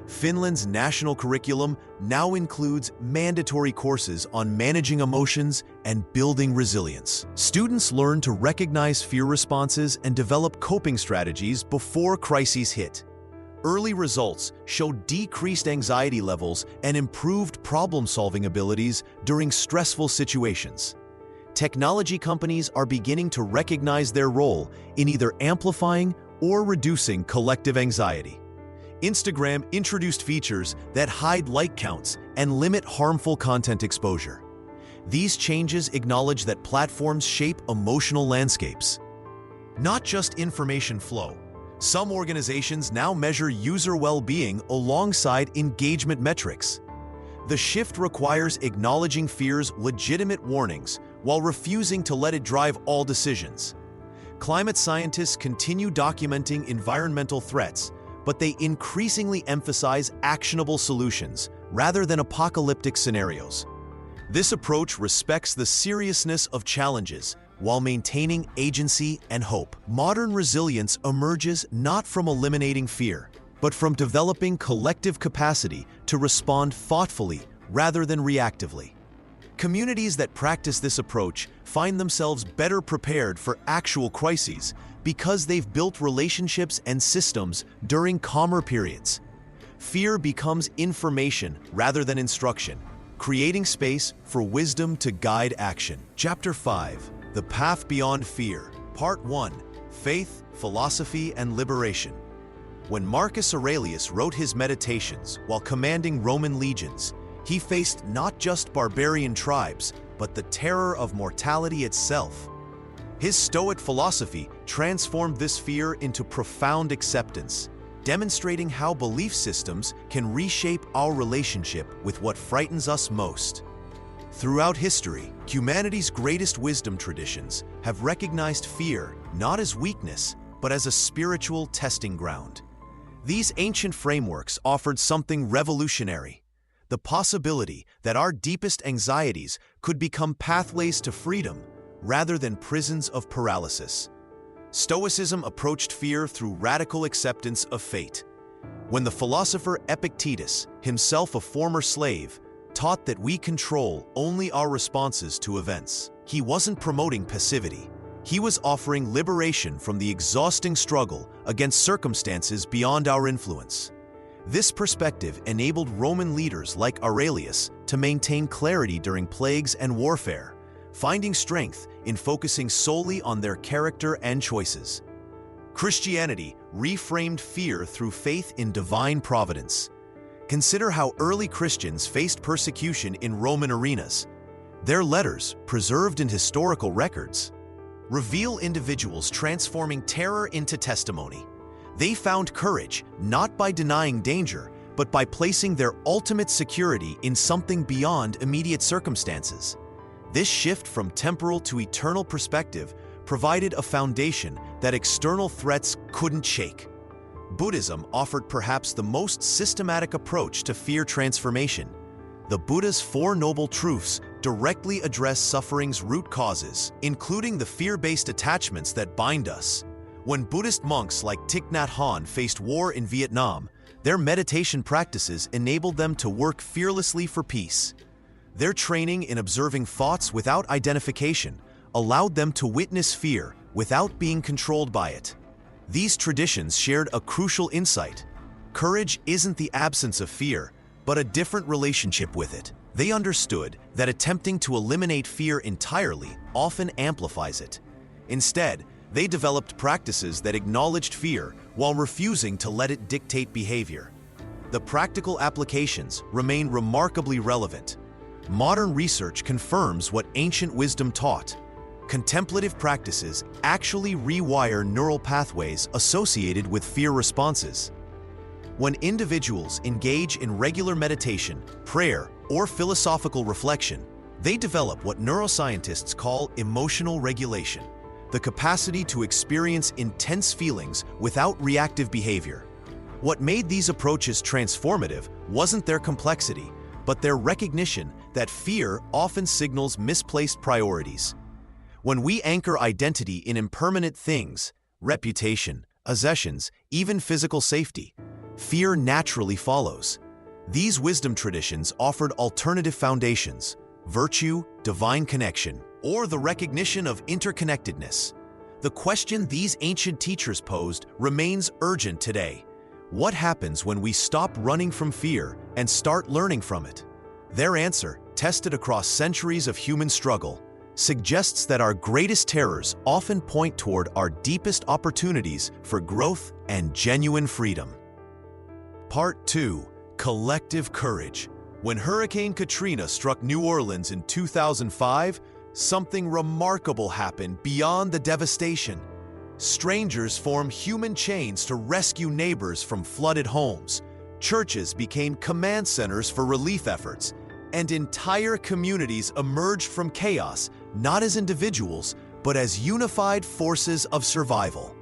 Finland's national curriculum now includes mandatory courses on managing emotions and building resilience. Students learn to recognize fear responses and develop coping strategies before crises hit. Early results show decreased anxiety levels and improved problem-solving abilities during stressful situations. Technology companies are beginning to recognize their role in either amplifying or reducing collective anxiety. Instagram introduced features that hide like counts and limit harmful content exposure. These changes acknowledge that platforms shape emotional landscapes. Not just information flow, some organizations now measure user well-being alongside engagement metrics. The shift requires acknowledging fear's legitimate warnings while refusing to let it drive all decisions. Climate scientists continue documenting environmental threats, but they increasingly emphasize actionable solutions rather than apocalyptic scenarios. This approach respects the seriousness of challenges while maintaining agency and hope. Modern resilience emerges not from eliminating fear, but from developing collective capacity to respond thoughtfully rather than reactively. Communities that practice this approach find themselves better prepared for actual crises because they've built relationships and systems during calmer periods. Fear becomes information rather than instruction, creating space for wisdom to guide action. Chapter 5: The Path Beyond Fear. Part 1: Faith, Philosophy, and Liberation. When Marcus Aurelius wrote his Meditations while commanding Roman legions, he faced not just barbarian tribes, but the terror of mortality itself. His Stoic philosophy transformed this fear into profound acceptance, demonstrating how belief systems can reshape our relationship with what frightens us most. Throughout history, humanity's greatest wisdom traditions have recognized fear not as weakness, but as a spiritual testing ground. These ancient frameworks offered something revolutionary: the possibility that our deepest anxieties could become pathways to freedom rather than prisons of paralysis. Stoicism approached fear through radical acceptance of fate. When the philosopher Epictetus, himself a former slave, taught that we control only our responses to events, he wasn't promoting passivity. He was offering liberation from the exhausting struggle against circumstances beyond our influence. This perspective enabled Roman leaders like Aurelius to maintain clarity during plagues and warfare, finding strength in focusing solely on their character and choices. Christianity reframed fear through faith in divine providence. Consider how early Christians faced persecution in Roman arenas. Their letters, preserved in historical records, reveal individuals transforming terror into testimony. They found courage not by denying danger, but by placing their ultimate security in something beyond immediate circumstances. This shift from temporal to eternal perspective provided a foundation that external threats couldn't shake. Buddhism offered perhaps the most systematic approach to fear transformation. The Buddha's Four Noble Truths directly address suffering's root causes, including the fear-based attachments that bind us. When Buddhist monks like Thich Nhat Hanh faced war in Vietnam, their meditation practices enabled them to work fearlessly for peace. Their training in observing thoughts without identification allowed them to witness fear without being controlled by it. These traditions shared a crucial insight: courage isn't the absence of fear, but a different relationship with it. They understood that attempting to eliminate fear entirely often amplifies it. Instead, they developed practices that acknowledged fear while refusing to let it dictate behavior. The practical applications remain remarkably relevant. Modern research confirms what ancient wisdom taught. Contemplative practices actually rewire neural pathways associated with fear responses. When individuals engage in regular meditation, prayer, or philosophical reflection, they develop what neuroscientists call emotional regulation, the capacity to experience intense feelings without reactive behavior. What made these approaches transformative wasn't their complexity, but their recognition that fear often signals misplaced priorities. When we anchor identity in impermanent things, reputation, possessions, even physical safety, fear naturally follows. These wisdom traditions offered alternative foundations: virtue, divine connection, or the recognition of interconnectedness. The question these ancient teachers posed remains urgent today. What happens when we stop running from fear and start learning from it? Their answer, tested across centuries of human struggle, suggests that our greatest terrors often point toward our deepest opportunities for growth and genuine freedom. Part 2: Collective Courage. When Hurricane Katrina struck New Orleans in 2005, something remarkable happened beyond the devastation. Strangers formed human chains to rescue neighbors from flooded homes. Churches became command centers for relief efforts, and entire communities emerged from chaos, not as individuals, but as unified forces of survival.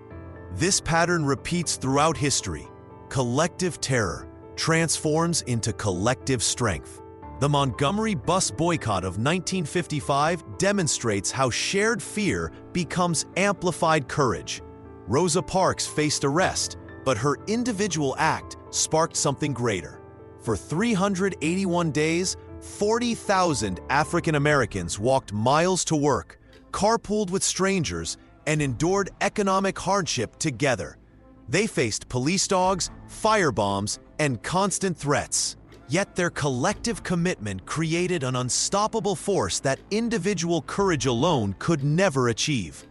This pattern repeats throughout history. Collective terror transforms into collective strength. The Montgomery bus boycott of 1955 demonstrates how shared fear becomes amplified courage. Rosa Parks faced arrest, but her individual act sparked something greater. For 381 days, 40,000 African Americans walked miles to work, carpooled with strangers, and endured economic hardship together. They faced police dogs, firebombs, and constant threats. Yet their collective commitment created an unstoppable force that individual courage alone could never achieve.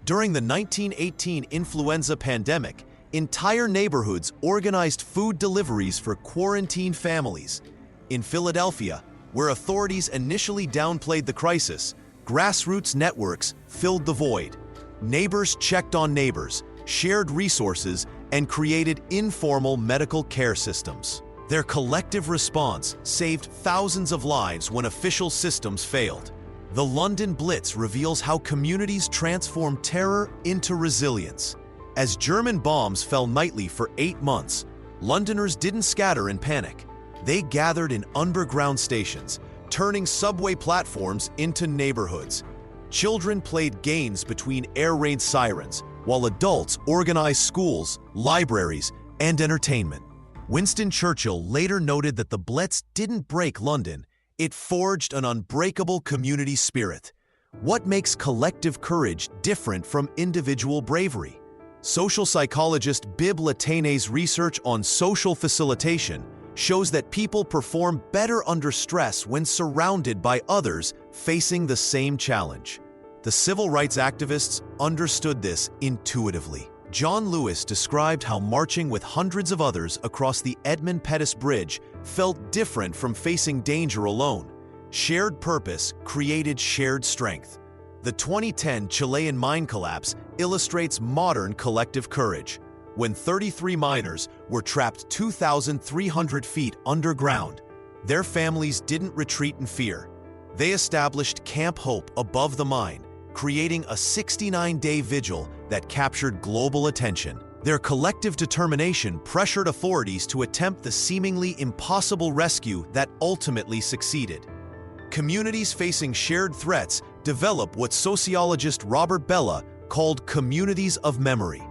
During the 1918 influenza pandemic, entire neighborhoods organized food deliveries for quarantined families. In Philadelphia, where authorities initially downplayed the crisis, grassroots networks filled the void. Neighbors checked on neighbors, shared resources, and created informal medical care systems. Their collective response saved thousands of lives when official systems failed. The London Blitz reveals how communities transformed terror into resilience. As German bombs fell nightly for 8 months, Londoners didn't scatter in panic. They gathered in underground stations, turning subway platforms into neighborhoods. Children played games between air raid sirens, while adults organized schools, libraries, and entertainment. Winston Churchill later noted that the Blitz didn't break London, it forged an unbreakable community spirit. What makes collective courage different from individual bravery? Social psychologist Bib Lataine's research on social facilitation shows that people perform better under stress when surrounded by others facing the same challenge. The civil rights activists understood this intuitively. John Lewis described how marching with hundreds of others across the Edmund Pettus Bridge felt different from facing danger alone. Shared purpose created shared strength. The 2010 Chilean mine collapse illustrates modern collective courage. When 33 miners were trapped 2,300 feet underground, their families didn't retreat in fear. They established Camp Hope above the mine, creating a 69-day vigil that captured global attention. Their collective determination pressured authorities to attempt the seemingly impossible rescue that ultimately succeeded. Communities facing shared threats develop what sociologist Robert Bellah called communities of memory,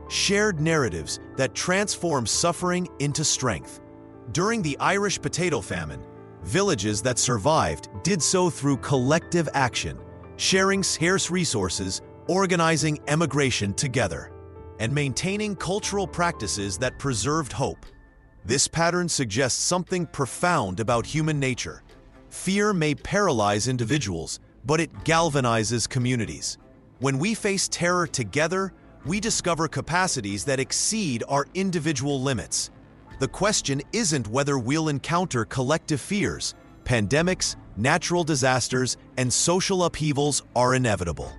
shared narratives that transform suffering into strength. During the Irish potato famine, villages that survived did so through collective action, sharing scarce resources, organizing emigration together, and maintaining cultural practices that preserved hope. This pattern suggests something profound about human nature. Fear may paralyze individuals, but it galvanizes communities. When we face terror together, we discover capacities that exceed our individual limits. The question isn't whether we'll encounter collective fears. Pandemics, natural disasters, and social upheavals are inevitable.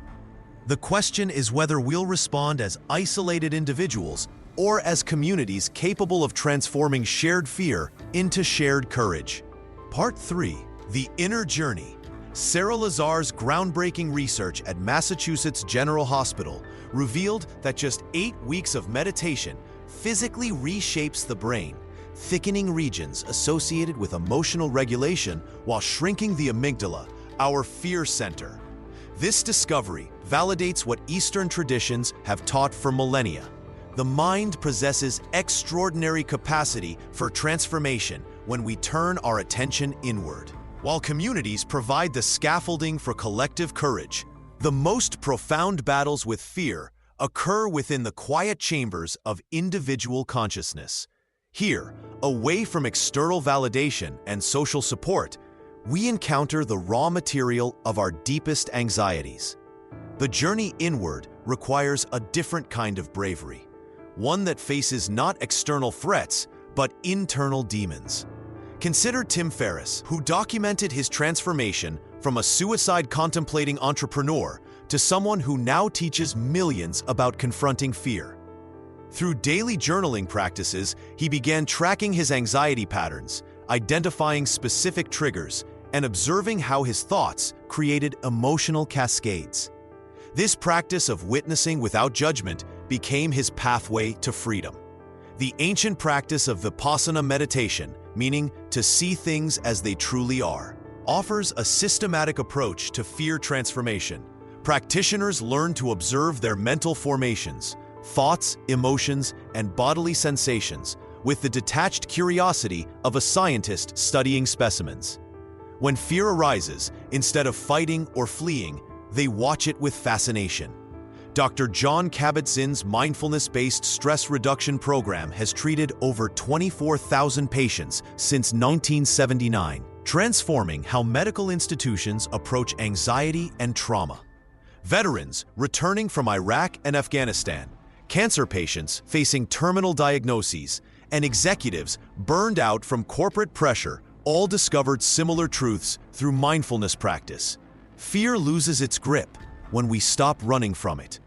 The question is whether we'll respond as isolated individuals or as communities capable of transforming shared fear into shared courage. Part 3. The Inner Journey. Sarah Lazar's groundbreaking research at Massachusetts General Hospital revealed that just 8 weeks of meditation physically reshapes the brain, thickening regions associated with emotional regulation while shrinking the amygdala, our fear center. This discovery validates what Eastern traditions have taught for millennia. The mind possesses extraordinary capacity for transformation when we turn our attention inward. While communities provide the scaffolding for collective courage, the most profound battles with fear occur within the quiet chambers of individual consciousness. Here, away from external validation and social support, we encounter the raw material of our deepest anxieties. The journey inward requires a different kind of bravery, one that faces not external threats, but internal demons. Consider Tim Ferriss, who documented his transformation from a suicide-contemplating entrepreneur to someone who now teaches millions about confronting fear. Through daily journaling practices, he began tracking his anxiety patterns, identifying specific triggers, and observing how his thoughts created emotional cascades. This practice of witnessing without judgment became his pathway to freedom. The ancient practice of Vipassana meditation meaning to see things as they truly are, offers a systematic approach to fear transformation. Practitioners learn to observe their mental formations, thoughts, emotions, and bodily sensations with the detached curiosity of a scientist studying specimens. When fear arises, instead of fighting or fleeing, they watch it with fascination. Dr. John Kabat-Zinn's mindfulness-based stress reduction program has treated over 24,000 patients since 1979, transforming how medical institutions approach anxiety and trauma. Veterans returning from Iraq and Afghanistan, cancer patients facing terminal diagnoses, and executives burned out from corporate pressure all discovered similar truths through mindfulness practice. Fear loses its grip when we stop running from it.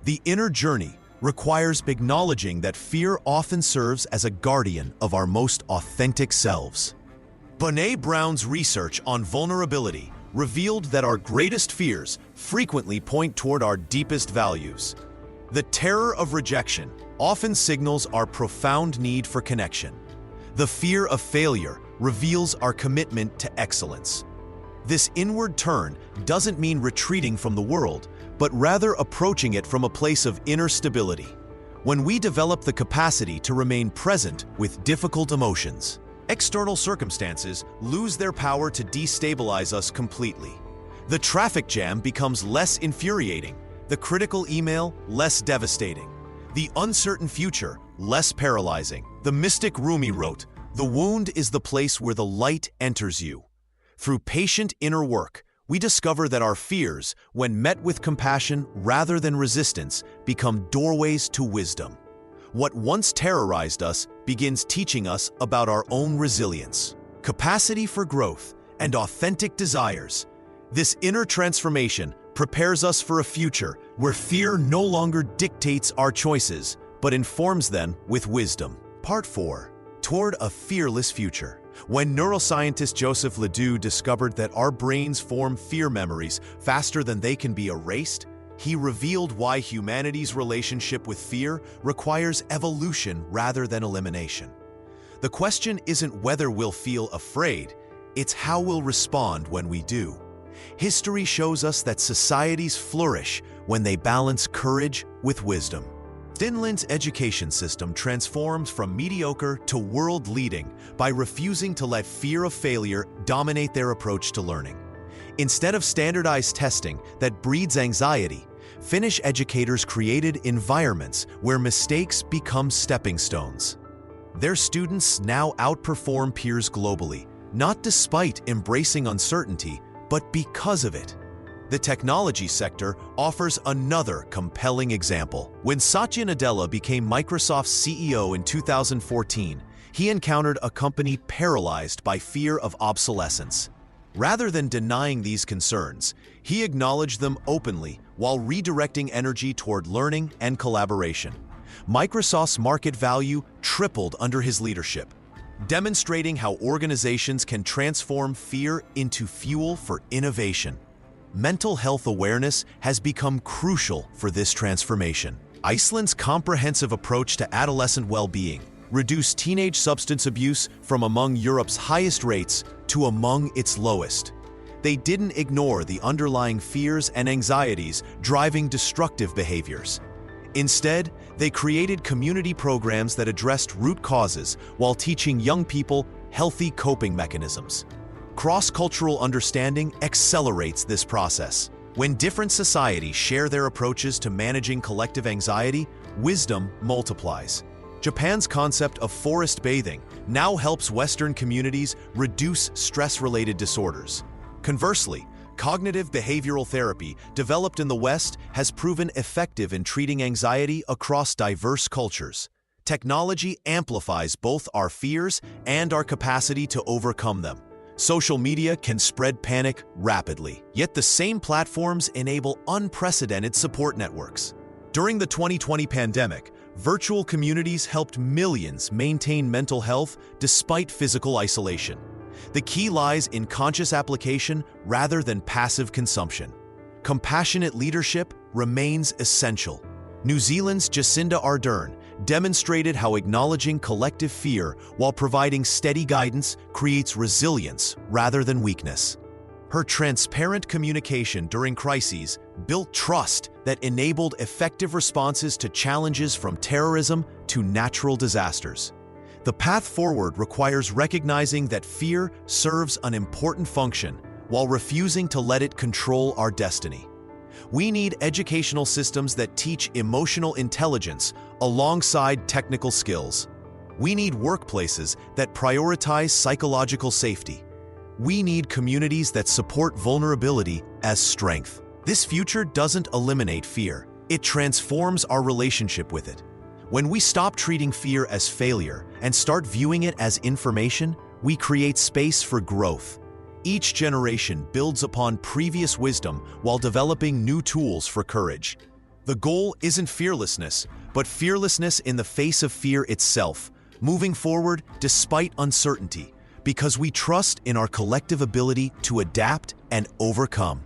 The inner journey requires acknowledging that fear often serves as a guardian of our most authentic selves. Brené Brown's research on vulnerability revealed that our greatest fears frequently point toward our deepest values. The terror of rejection often signals our profound need for connection. The fear of failure reveals our commitment to excellence. This inward turn doesn't mean retreating from the world, but rather approaching it from a place of inner stability. When we develop the capacity to remain present with difficult emotions, external circumstances lose their power to destabilize us completely. The traffic jam becomes less infuriating, the critical email less devastating, the uncertain future less paralyzing. The mystic Rumi wrote, "The wound is the place where the light enters you." Through patient inner work, we discover that our fears, when met with compassion rather than resistance, become doorways to wisdom. What once terrorized us begins teaching us about our own resilience, capacity for growth, and authentic desires. This inner transformation prepares us for a future where fear no longer dictates our choices, but informs them with wisdom. Part 4. Toward a Fearless Future. When neuroscientist Joseph Ledoux discovered that our brains form fear memories faster than they can be erased, he revealed why humanity's relationship with fear requires evolution rather than elimination. The question isn't whether we'll feel afraid, it's how we'll respond when we do. History shows us that societies flourish when they balance courage with wisdom. Finland's education system transformed from mediocre to world-leading by refusing to let fear of failure dominate their approach to learning. Instead of standardized testing that breeds anxiety, Finnish educators created environments where mistakes become stepping stones. Their students now outperform peers globally, not despite embracing uncertainty, but because of it. The technology sector offers another compelling example. When Satya Nadella became Microsoft's CEO in 2014, he encountered a company paralyzed by fear of obsolescence. Rather than denying these concerns, he acknowledged them openly while redirecting energy toward learning and collaboration. Microsoft's market value tripled under his leadership, demonstrating how organizations can transform fear into fuel for innovation. Mental health awareness has become crucial for this transformation. Iceland's comprehensive approach to adolescent well-being reduced teenage substance abuse from among Europe's highest rates to among its lowest. They didn't ignore the underlying fears and anxieties driving destructive behaviors. Instead, they created community programs that addressed root causes while teaching young people healthy coping mechanisms. Cross-cultural understanding accelerates this process. When different societies share their approaches to managing collective anxiety, wisdom multiplies. Japan's concept of forest bathing now helps Western communities reduce stress-related disorders. Conversely, cognitive behavioral therapy developed in the West has proven effective in treating anxiety across diverse cultures. Technology amplifies both our fears and our capacity to overcome them. Social media can spread panic rapidly, yet the same platforms enable unprecedented support networks. During the 2020 pandemic, virtual communities helped millions maintain mental health despite physical isolation. The key lies in conscious application rather than passive consumption. Compassionate leadership remains essential. New Zealand's Jacinda Ardern demonstrated how acknowledging collective fear while providing steady guidance creates resilience rather than weakness. Her transparent communication during crises built trust that enabled effective responses to challenges from terrorism to natural disasters. The path forward requires recognizing that fear serves an important function while refusing to let it control our destiny. We need educational systems that teach emotional intelligence alongside technical skills. We need workplaces that prioritize psychological safety. We need communities that support vulnerability as strength. This future doesn't eliminate fear. It transforms our relationship with it. When we stop treating fear as failure and start viewing it as information, we create space for growth. Each generation builds upon previous wisdom while developing new tools for courage. The goal isn't fearlessness, but fearlessness in the face of fear itself, moving forward despite uncertainty, because we trust in our collective ability to adapt and overcome.